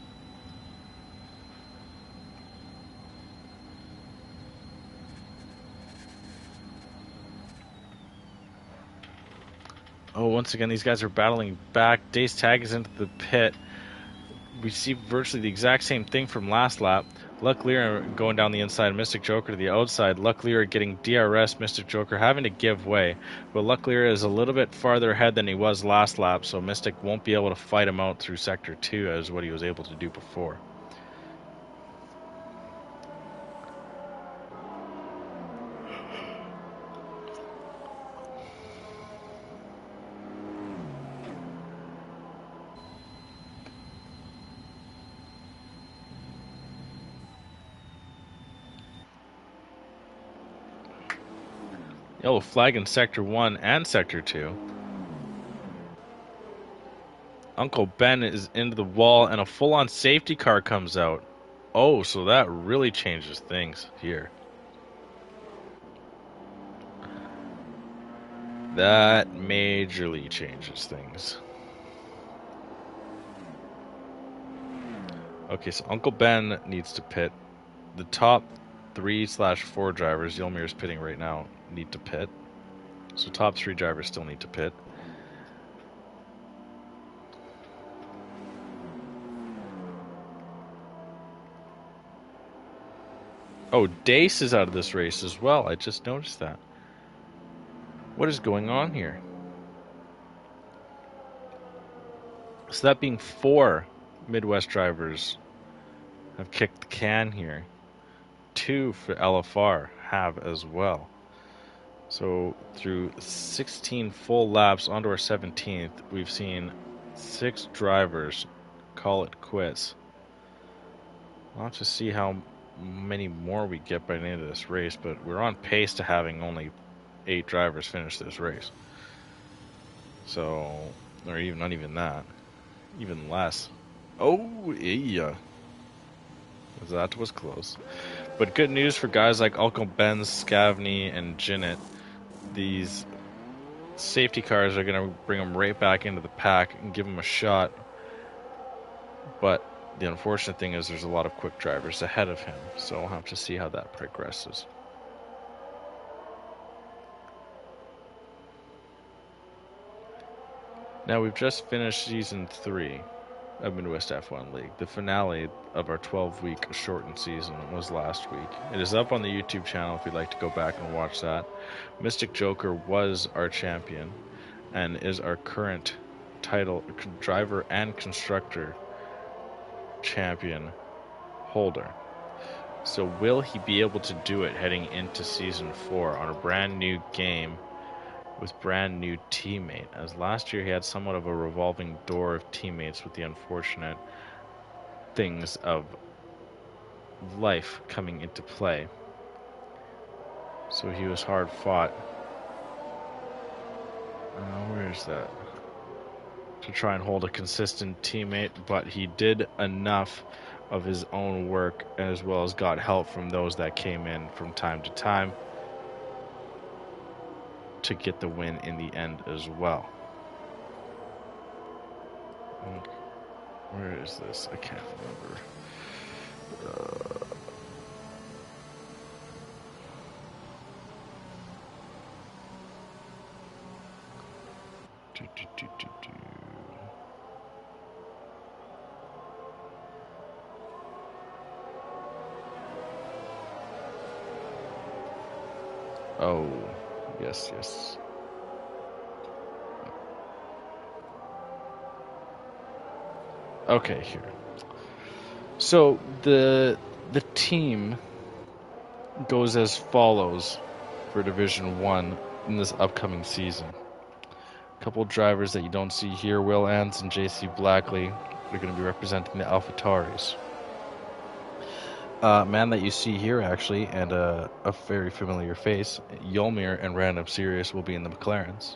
S1: Oh, once again, these guys are battling back. Dace Tag is into the pit. We see virtually the exact same thing from last lap. Luck Lira going down the inside, Mystic Joker to the outside. Luck Lira getting DRS, Mystic Joker having to give way. But Luck Lira is a little bit farther ahead than he was last lap, so Mystic won't be able to fight him out through Sector 2 as what he was able to do before. Yellow flag in Sector 1 and Sector 2. Uncle Ben is into the wall and a full-on safety car comes out. Oh, so that really changes things here. That majorly changes things. Okay, so Uncle Ben needs to pit. The top 3/4 drivers, Yelmir's pitting right now, need to pit. So top 3 drivers still need to pit. Oh, Dace is out of this race as well. I just noticed that. What is going on here? So that being 4 MidWest drivers have kicked the can here. 2 for LFR have as well. So through 16 full laps onto our 17th, we've seen 6 drivers call it quits. I'll have to see how many more we get by the end of this race, but we're on pace to having only 8 drivers finish this race. So, or even not even that, even less. Oh, yeah. That was close. But good news for guys like Uncle Ben, Scavney, and Jinnit. These safety cars are going to bring them right back into the pack and give them a shot. But the unfortunate thing is there's a lot of quick drivers ahead of him, so we'll have to see how that progresses. Now we've just finished Season 3 of Midwest F1 League. The finale of our 12-week shortened season was last week. It is up on the YouTube channel if you'd like to go back and watch that. Mystic Joker was our champion and is our current title driver and constructor champion holder. So will he be able to do it heading into Season 4 on a brand new game with brand new teammate? As last year he had somewhat of a revolving door of teammates with the unfortunate things of life coming into play. So he was hard fought. Where is that? To try and hold a consistent teammate, but he did enough of his own work as well as got help from those that came in from time to time to get the win in the end as well. Where is this? I can't remember. Oh, yes. Okay, here. So the team goes as follows for Division 1 in this upcoming season. A couple of drivers that you don't see here, Will Ants and JC Blackley, are going to be representing the AlphaTauris. Man that you see here, actually, and a very familiar face, Yolmir and Random Sirius will be in the McLarens.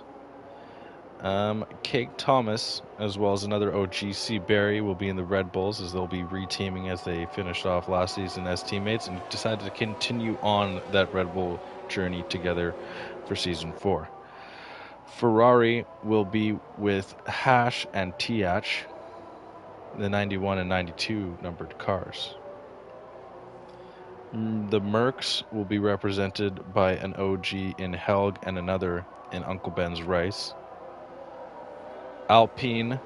S1: Cake Thomas, as well as another OGC Barry, will be in the Red Bulls, as they'll be reteaming as they finished off last season as teammates and decided to continue on that Red Bull journey together for Season 4. Ferrari will be with Hash and Tiach, the 91 and 92 numbered cars. The Mercs will be represented by an OG in Helg and another in Uncle Ben's Rice. Alpine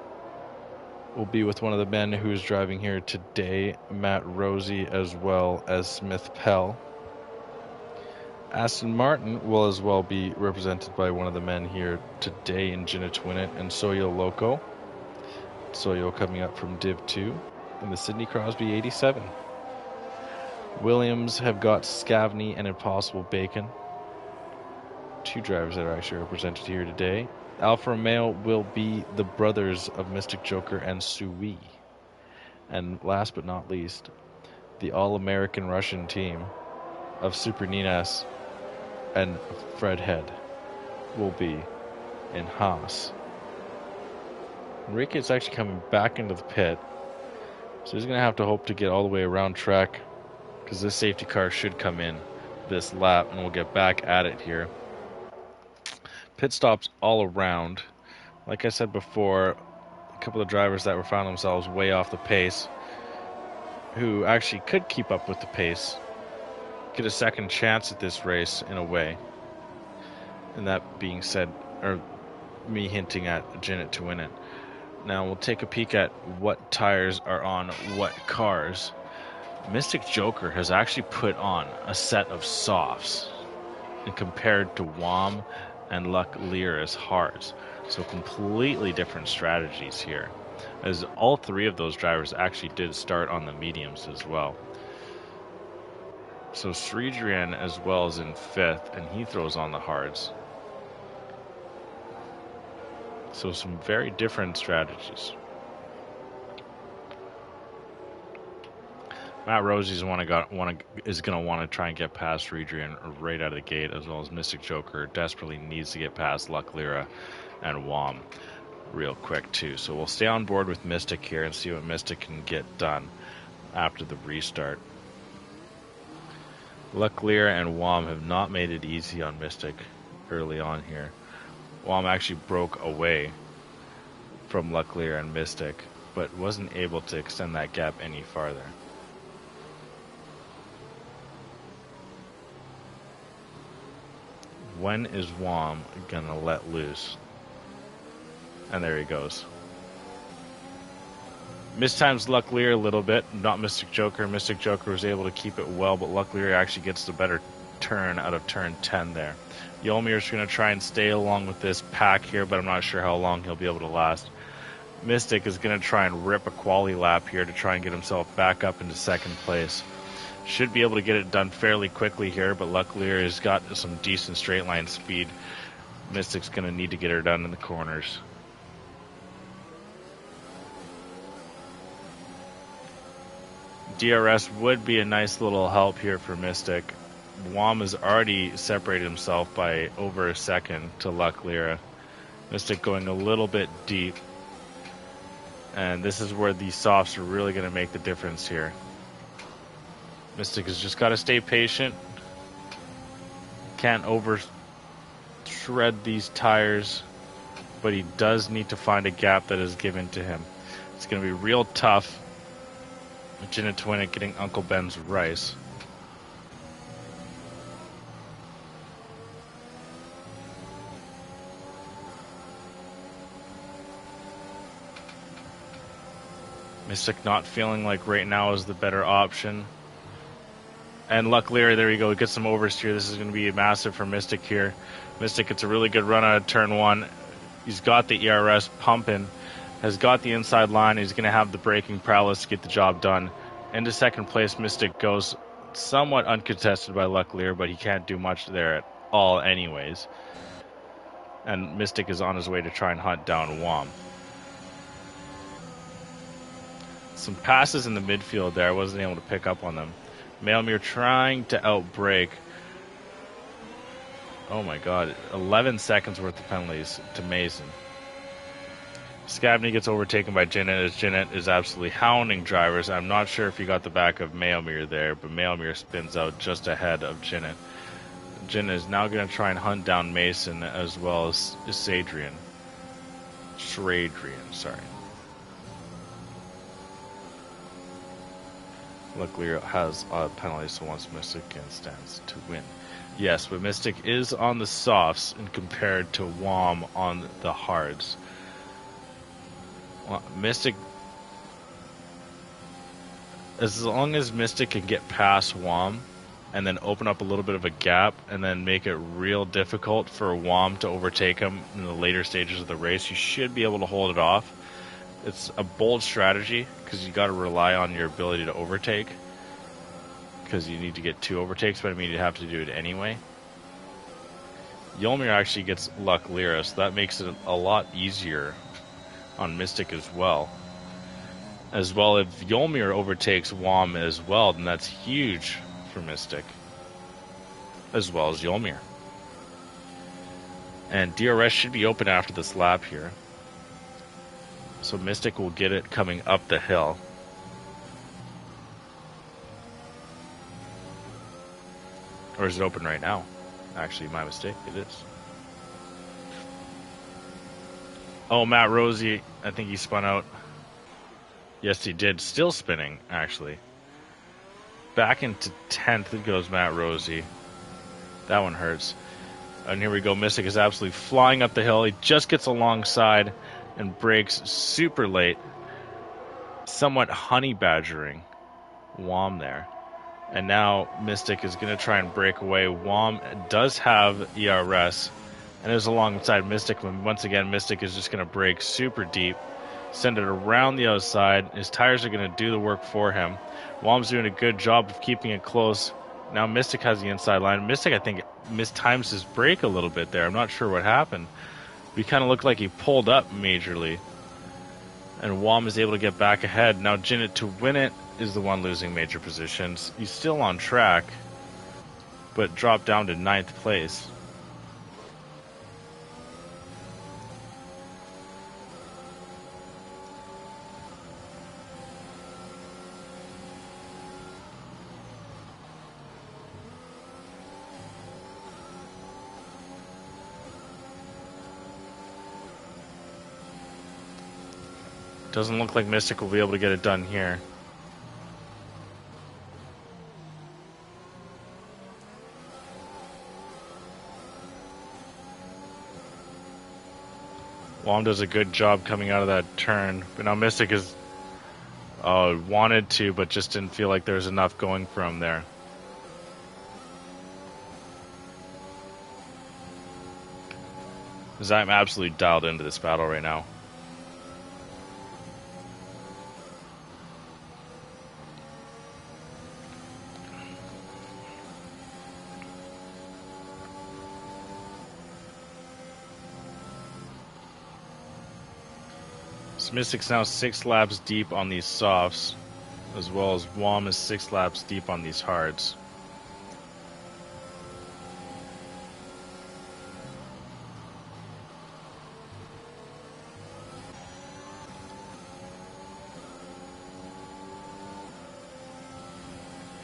S1: will be with one of the men who is driving here today, Matt Rosie, as well as Smith Pell. Aston Martin will as well be represented by one of the men here today in Gina Twinnet and Soyo Loco. Soyo coming up from Div 2 and the Sidney Crosby 87. Williams have got Scavney and Impossible Bacon. Two drivers that are actually represented here today. Alfa Romeo will be the brothers of Mystic Joker and Sui. And last but not least, the all-American Russian team of Super Ninas and Fred Head will be in Haas. Enrique is actually coming back into the pit, so he's going to have to hope to get all the way around track, because this safety car should come in this lap, and we'll get back at it here. Pit stops all around. Like I said before, a couple of drivers that were found themselves way off the pace, who actually could keep up with the pace, get a second chance at this race in a way. And that being said, or me hinting at Janet to win it. Now we'll take a peek at what tires are on what cars. Mystic Joker has actually put on a set of softs and compared to WOM and Luck Lear as hards. So completely different strategies here, as all three of those drivers actually did start on the mediums as well. So Sridrian as well is in 5th, and he throws on the hards. So some very different strategies. Matt Rosie's is going to want to try and get past Sridrian right out of the gate, as well as Mystic Joker desperately needs to get past Luck Lira and WOM real quick too. So we'll stay on board with Mystic here and see what Mystic can get done after the restart. Luck Lira and WOM have not made it easy on Mystic early on here. WOM actually broke away from Luck Lira and Mystic, but wasn't able to extend that gap any farther. When is WOM gonna let loose? And there he goes. Mistimes Luck Lear a little bit, not Mystic Joker. Mystic Joker was able to keep it well, but Luck Lear actually gets the better turn out of turn 10 there. Yolmir's going to try and stay along with this pack here, but I'm not sure how long he'll be able to last. Mystic is going to try and rip a quali lap here to try and get himself back up into second place. Should be able to get it done fairly quickly here, but Luck Lear has got some decent straight line speed. Mystic's going to need to get her done in the corners. DRS would be a nice little help here for Mystic. WOM has already separated himself by over a second to Luck Lira. Mystic going a little bit deep. And this is where these softs are really going to make the difference here. Mystic has just got to stay patient. Can't over shred these tires, but he does need to find a gap that is given to him. It's going to be real tough. Jenna Twinnick getting Uncle Ben's rice. Mystic not feeling like right now is the better option. And Luck Lear, there you go, get some oversteer. This is going to be massive for Mystic here. Mystic gets a really good run out of turn 1. He's got the ERS pumping, has got the inside line. He's going to have the braking prowess to get the job done. Into second place, Mystic goes somewhat uncontested by Luck Lear, but he can't do much there at all anyways. And Mystic is on his way to try and hunt down Wom. Some passes in the midfield there. I wasn't able to pick up on them. Mailmere trying to outbreak. Oh my god. 11 seconds worth of penalties to Mason. Scabney gets overtaken by Jinnit as Jinnit is absolutely hounding drivers. I'm not sure if he got the back of Mailmere there, but Mailmere spins out just ahead of Jinnit. Jinnit is now going to try and hunt down Mason as well as Sadrian. Schradrian, sorry. Luckily has a penalty, so once Mystic can stands to win. Yes, but Mystic is on the softs and compared to Wom on the hards. Well, Mystic, as long as Mystic can get past Wom and then open up a little bit of a gap and then make it real difficult for Wom to overtake him in the later stages of the race, you should be able to hold it off. It's a bold strategy because you got to rely on your ability to overtake because you need to get 2 overtakes, but I mean you have to do it anyway. Yolmir actually gets Luck Lyra, so that makes it a lot easier on Mystic as well. As well, if Yolmir overtakes Wom as well, then that's huge for Mystic. As well as Yolmir. And DRS should be open after this lap here. So Mystic will get it coming up the hill. Or is it open right now? Actually, my mistake, it is. Oh, Matt Rosie, I think he spun out. Yes, he did. Still spinning, actually. Back into 10th goes Matt Rosie. That one hurts. And here we go. Mystic is absolutely flying up the hill. He just gets alongside and brakes super late. Somewhat honey badgering Wom there. And now Mystic is going to try and break away. Wom does have ERS. And it was alongside Mystic. Once again, Mystic is just going to brake super deep, send it around the outside. His tires are going to do the work for him. Wom's doing a good job of keeping it close. Now Mystic has the inside line. Mystic, I think, mistimes his brake a little bit there. I'm not sure what happened. He kind of looked like he pulled up majorly. And Wom is able to get back ahead. Now Jinnit, to win it, is the one losing major positions. He's still on track, but dropped down to 9th place. Doesn't look like Mystic will be able to get it done here. Wom does a good job coming out of that turn, but now Mystic is wanted to, but just didn't feel like there's enough going for him there. Because I'm absolutely dialed into this battle right now. Mystic's now 6 laps deep on these softs, as well as Wom is 6 laps deep on these hards.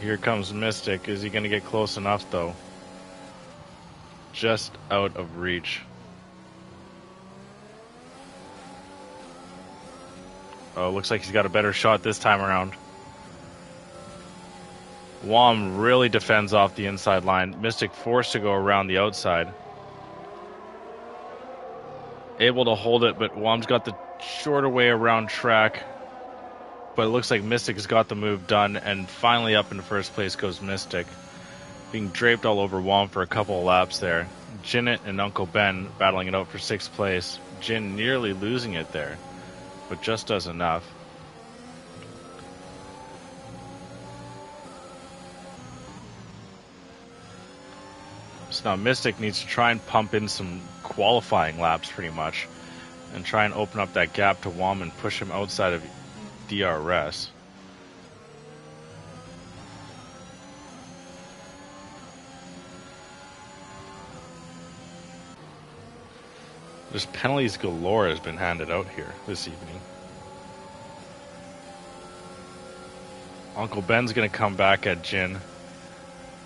S1: Here comes Mystic. Is he going to get close enough, though? Just out of reach. Oh, looks like he's got a better shot this time around. Wom really defends off the inside line. Mystic forced to go around the outside. Able to hold it, but Wom's got the shorter way around track. But it looks like Mystic has got the move done, and finally up in first place goes Mystic. Being draped all over Wom for a couple of laps there. Jinnit and Uncle Ben battling it out for 6th place. Jin nearly losing it there, but just does enough. So now Mystic needs to try and pump in some qualifying laps pretty much, and try and open up that gap to Wom and push him outside of DRS. There's penalties galore has been handed out here this evening. Uncle Ben's going to come back at Jin.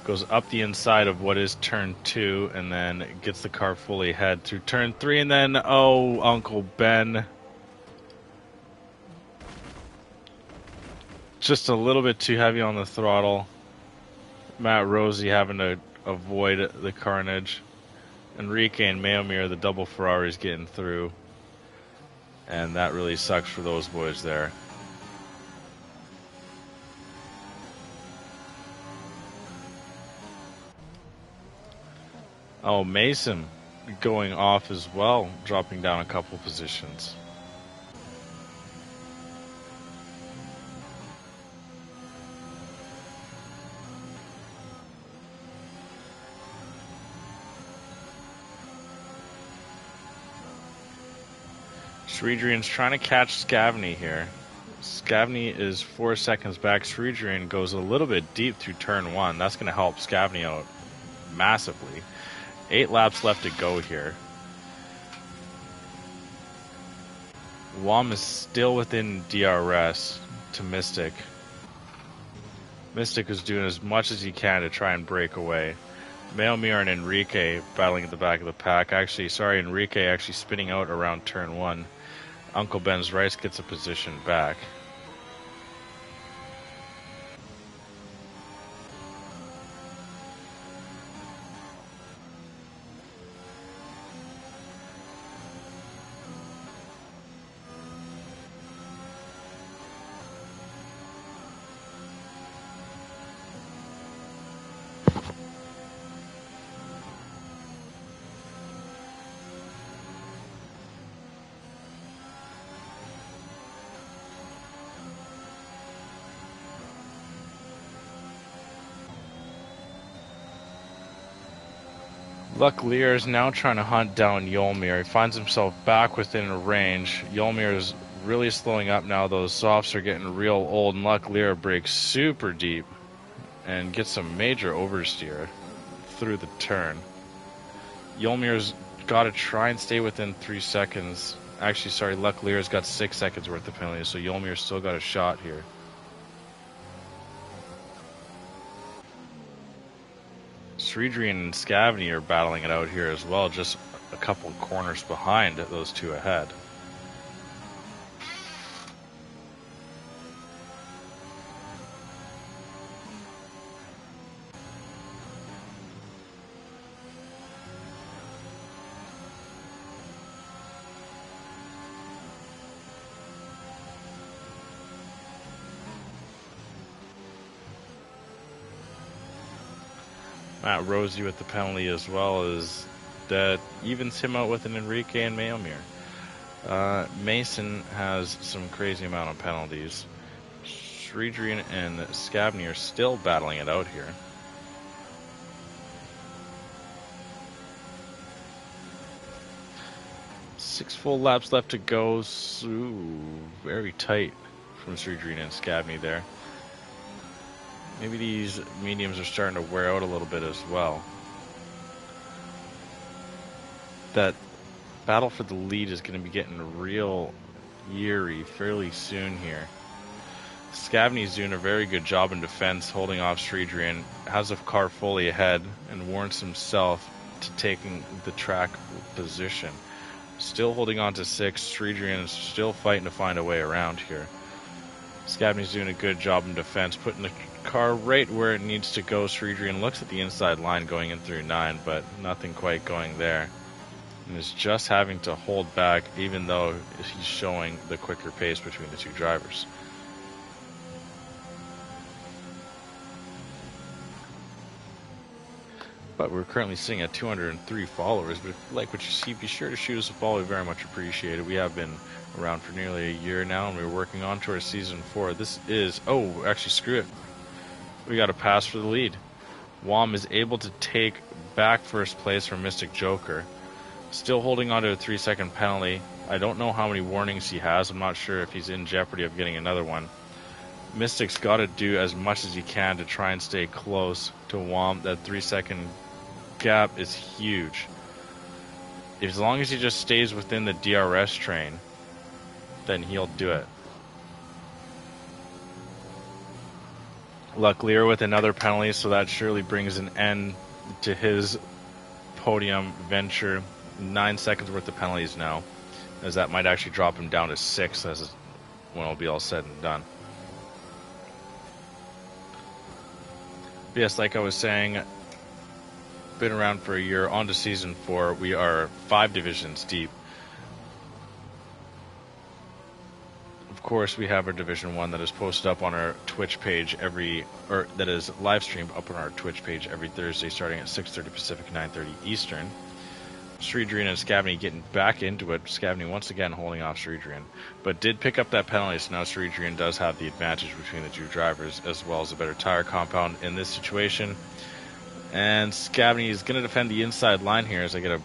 S1: Goes up the inside of what is turn 2 and then gets the car fully ahead through turn 3 and then, oh, Uncle Ben. Just a little bit too heavy on the throttle. Matt Rosie having to avoid the carnage. Enrique and Maomir, the double Ferraris getting through. And that really sucks for those boys there. Oh, Mason going off as well, dropping down a couple positions. Sridrian's trying to catch Scavney here. Scavney is 4 seconds back. Sridrian goes a little bit deep through turn 1. That's going to help Scavney out massively. 8 laps left to go here. Wom is still within DRS to Mystic. Mystic is doing as much as he can to try and break away. Maomir and Enrique battling at the back of the pack. Enrique actually spinning out around turn 1. Uncle Ben's Rice gets a position back. Luck Lear is now trying to hunt down Yolmir. He finds himself back within range. Yolmir is really slowing up now. Those softs are getting real old, and Luck Lear breaks super deep and gets some major oversteer through the turn. Yolmir's got to try and stay within 3 seconds. Actually, Luck Lear's got 6 seconds worth of penalties, so Yolmir's still got a shot here. Sridrian and Scavney are battling it out here as well, just a couple corners behind those two ahead. Matt Rosie with the penalty as well, as that evens him out with an Enrique and Maomir. Mason has some crazy amount of penalties. Sridrian and Scavney are still battling it out here. Six full laps left to go. Ooh, very tight from Sridrian and Scavney there. Maybe these mediums are starting to wear out a little bit as well. That battle for the lead is going to be getting real eerie fairly soon here. Scavney's doing a very good job in defense, holding off Sridrian, has a car fully ahead, and warrants himself to taking the track position. Still holding on to 6, Sridrian is still fighting to find a way around here. Scavney's doing a good job in defense, putting the car right where it needs to go. Sridrian looks at the inside line going in through 9, but nothing quite going there. And is just having to hold back, even though he's showing the quicker pace between the two drivers. But we're currently sitting at 203 followers. But if you like what you see, be sure to shoot us a follow. We very much appreciate it. We have been around for nearly a year now, and we're working on to our season 4. This is... oh, actually, screw it. We got a pass for the lead. Wom is able to take back first place from Mystic Joker. Still holding on to a 3-second penalty. I don't know how many warnings he has. I'm not sure if he's in jeopardy of getting another one. Mystic's got to do as much as he can to try and stay close to WOM. That 3-second gap is huge. As long as he just stays within the DRS train, then he'll do it. Leclerc with another penalty, so that surely brings an end to his podium venture. 9 seconds worth of penalties now, as that might actually drop him down to 6 as when it'll be all said and done. But yes, like I was saying, been around for a year, on to season 4. We are 5 divisions deep. Of course, we have our Division 1 that is posted up on our Twitch page that is live streamed up on our Twitch page every Thursday starting at 6:30 Pacific, 9:30 Eastern. Sridrian and Scavney getting back into it. Scavney once again holding off Sridrian, but did pick up that penalty, so now Sridrian does have the advantage between the two drivers, as well as a better tire compound in this situation. And Scavney is going to defend the inside line here as I get a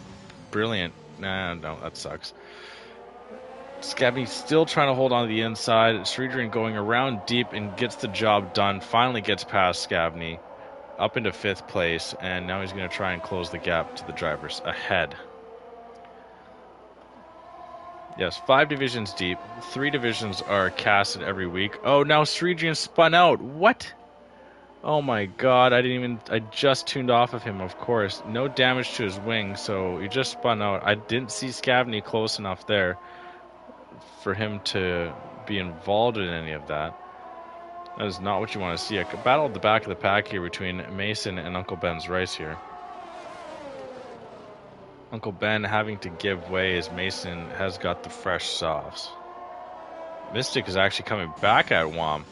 S1: brilliant... no, that sucks. Scavney still trying to hold on to the inside. Sridrian going around deep and gets the job done. Finally gets past Scavney up into 5th place, and now he's going to try and close the gap to the drivers ahead. Yes, 5 divisions deep. 3 divisions are casted every week. Oh, now Sridrian spun out. What? Oh my god, I just tuned off of him, of course. No damage to his wing, so he just spun out. I didn't see Scavney close enough there for him to be involved in any of that. That is not what you want to see. A battle at the back of the pack here between Mason and Uncle Ben's Rice here. Uncle Ben having to give way as Mason has got the fresh softs. Mystic is actually coming back at WOM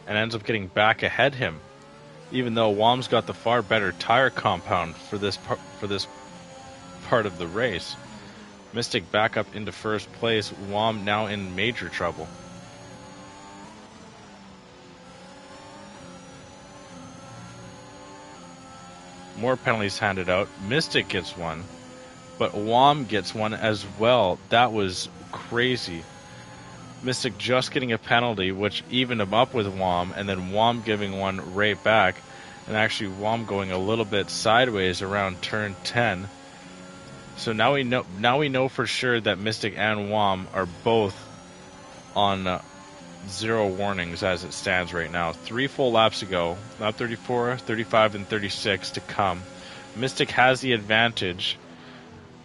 S1: and ends up getting back ahead him, even though WOM's got the far better tire compound for this part of the race. Mystic back up into 1st place. WOM now in major trouble. More penalties handed out. Mystic gets one, but WOM gets one as well. That was crazy. Mystic just getting a penalty, which evened him up with WOM, and then WOM giving one right back, and actually WOM going a little bit sideways around turn 10. So now we know for sure that Mystic and WOM are both on 0 warnings as it stands right now. 3 full laps to go. Lap 34, 35, and 36 to come. Mystic has the advantage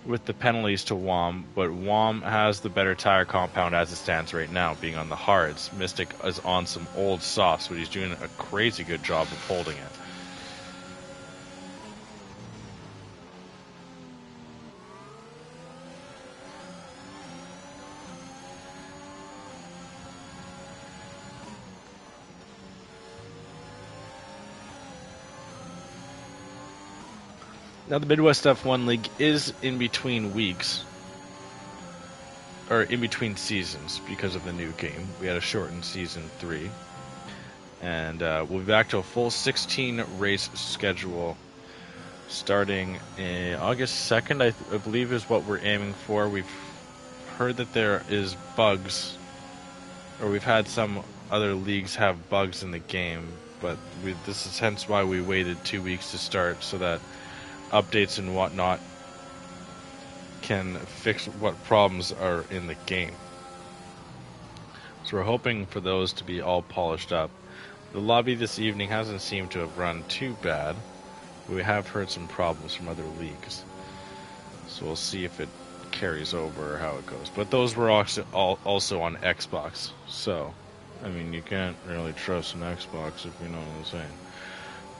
S1: with the penalties to WOM, but WOM has the better tire compound as it stands right now, being on the hards. Mystic is on some old softs, but he's doing a crazy good job of holding it. Now the Midwest F1 League is in between weeks, or in between seasons because of the new game. We had a shortened season 3, and we'll be back to a full 16 race schedule starting in August 2nd, I believe is what we're aiming for. We've heard that there is bugs, or we've had some other leagues have bugs in the game, but this is hence why we waited 2 weeks to start, so that updates and whatnot can fix what problems are in the game. So we're hoping for those to be all polished up. The lobby this evening hasn't seemed to have run too bad. We have heard some problems from other leagues, so we'll see if it carries over or how it goes. But those were also on Xbox, so I mean, you can't really trust an Xbox if you know what I'm saying.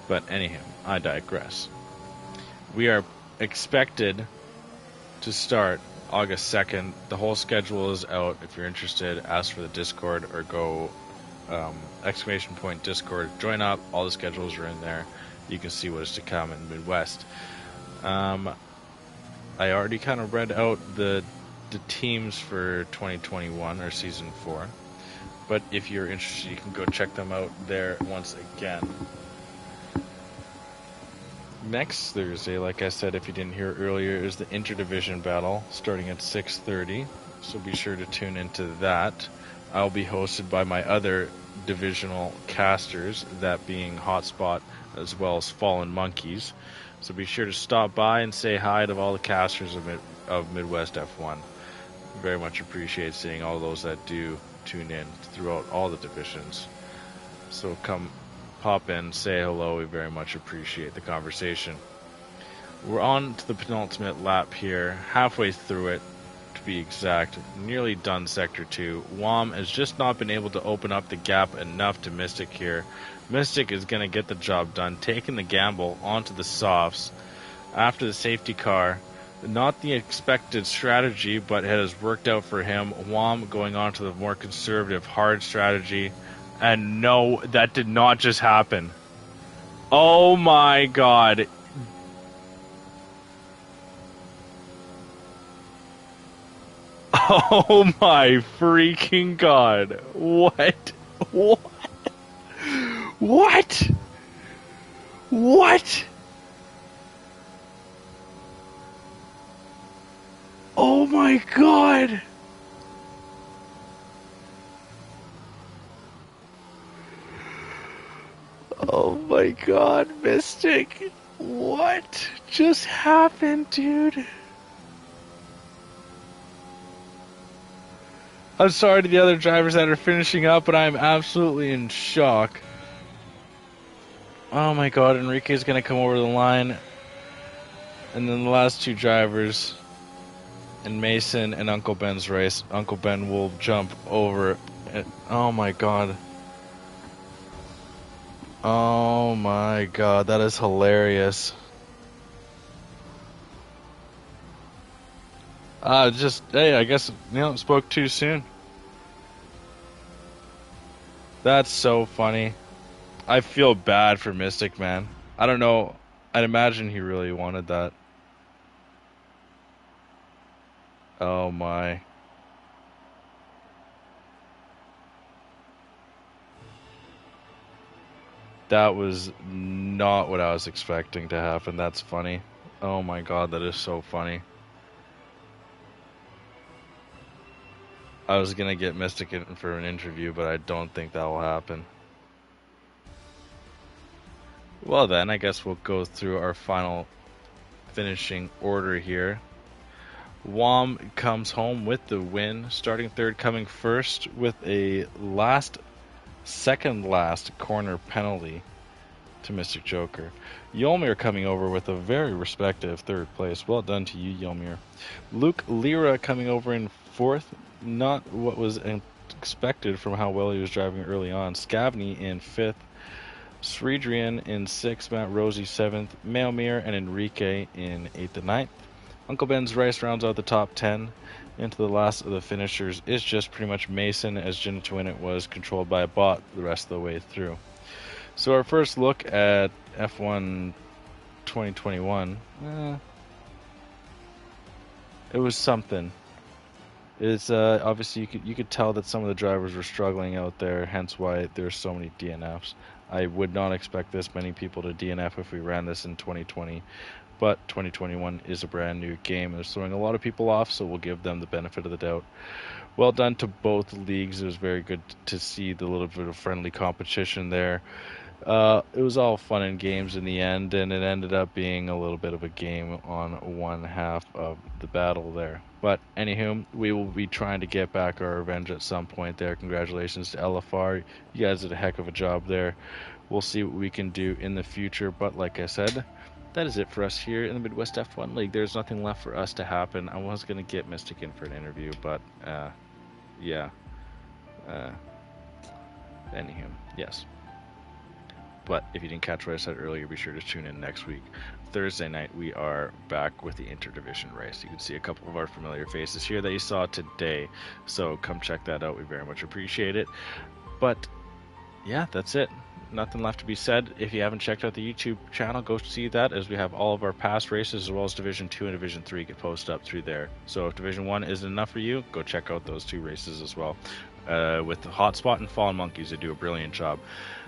S1: But anyhow, I digress. We are expected to start August 2nd. The whole schedule is out. If you're interested, ask for the Discord or go ! Discord. Join up. All the schedules are in there. You can see what is to come in Midwest. I already kind of read out the teams for 2021 or Season 4. But if you're interested, you can go check them out there once again. next Thursday, like I said, if you didn't hear earlier, is the interdivision battle starting at 6:30. So be sure to tune into that. I'll be hosted by my other divisional casters, that being Hotspot as well as Fallen Monkeys. So be sure to stop by and say hi to all the casters of Midwest F1. Very much appreciate seeing all those that do tune in throughout all the divisions. So come pop in, say hello. We very much appreciate the conversation. We're on to the penultimate lap here, halfway through it to be exact, nearly done Sector 2. WOM has just not been able to open up the gap enough to Mystic here. Mystic is going to get the job done, taking the gamble onto the softs after the safety car. Not the expected strategy, but it has worked out for him. WOM going on to the more conservative, hard strategy. And no, that did not just happen. Oh my god. Oh my freaking god. What? What? What? What? Oh my god. Oh my god, Mystic. What just happened, dude? I'm sorry to the other drivers that are finishing up, but I'm absolutely in shock. Oh my god, Enrique's gonna come over the line. And then the last two drivers, and Mason and Uncle Ben's race. Uncle Ben will jump over. Oh my god. Oh my god, that is hilarious. Hey, I guess, spoke too soon. That's so funny. I feel bad for Mystic, man. I don't know. I'd imagine he really wanted that. Oh my. That was not what I was expecting to happen. That's funny. Oh my god, that is so funny. I was gonna get Mystic in for an interview, but I don't think that will happen. Well then, I guess we'll go through our final finishing order here. WOM comes home with the win, starting third, coming first with a second last corner penalty to Mystic Joker. Yolmir coming over with a very respective third place. Well done to you, Yolmir. Luke Lira coming over in fourth. Not what was expected from how well he was driving early on. Scavney in fifth. Sridrian in sixth. Matt Rosie seventh. Mailmir and Enrique in eighth and ninth. Uncle Ben's race rounds out the top 10. Into the last of the finishers is just pretty much Mason, as Gin to Win It was controlled by a bot the rest of the way through. So our first look at F1 2021, it was something. It's obviously you could tell that some of the drivers were struggling out there, hence why there's so many DNFs. I would not expect this many people to DNF if we ran this in 2020, but 2021 is a brand new game and it's throwing a lot of people off, so we'll give them the benefit of the doubt. Well done to both leagues. It was very good to see the little bit of friendly competition there. It was all fun and games in the end, and it ended up being a little bit of a game on one half of the battle there. But anywho, we will be trying to get back our revenge at some point there. Congratulations to LFR. You guys did a heck of a job there. We'll see what we can do in the future, but like I said, that is it for us here in the Midwest F1 League. There's nothing left for us to happen. I was going to get Mystic in for an interview, but yeah. Anywho, yes. But if you didn't catch what I said earlier, be sure to tune in next week. Thursday night, we are back with the interdivision race. You can see a couple of our familiar faces here that you saw today. So come check that out. We very much appreciate it. But yeah, that's it. Nothing left to be said. If you haven't checked out the YouTube channel, go see that, as we have all of our past races as well as Division 2 and Division 3 get posted up through there. So if Division 1 isn't enough for you, go check out those two races as well. with Hotspot and Fallen Monkeys. They do a brilliant job.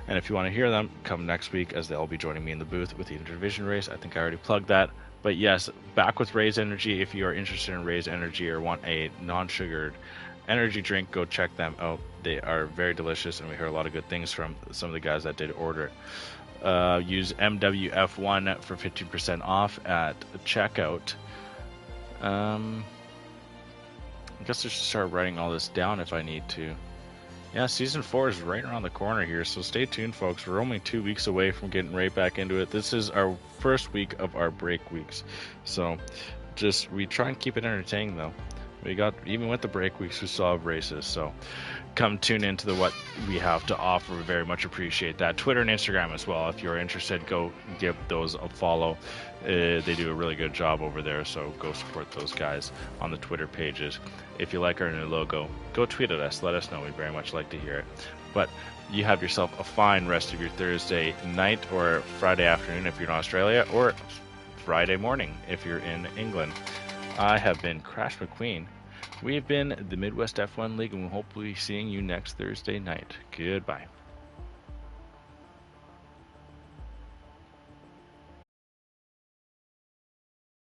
S1: And if you want to hear them, come next week, as they'll be joining me in the booth with the Interdivision race. I think I already plugged that. But yes, back with Raise Energy. If you are interested in Raise Energy or want a non-sugared energy drink, go check them out. They are very delicious, and we heard a lot of good things from some of the guys that did order it. Use MWF1 for 15% off at checkout. I guess I should start writing all this down if I need to. Yeah, Season 4 is right around the corner here, so stay tuned, folks. We're only 2 weeks away from getting right back into it. This is our first week of our break weeks. So, we try and keep it entertaining, though. Even with the break weeks, we still have races, so come tune into what we have to offer. We very much appreciate that. Twitter and Instagram as well. If you're interested, go give those a follow. They do a really good job over there, so go support those guys on the Twitter pages. If you like our new logo, go tweet at us. Let us know. We'd very much like to hear it. But you have yourself a fine rest of your Thursday night or Friday afternoon if you're in Australia, or Friday morning if you're in England. I have been Crash McQueen. We have been the Midwest F1 League, and we'll hopefully be seeing you next Thursday night. Goodbye.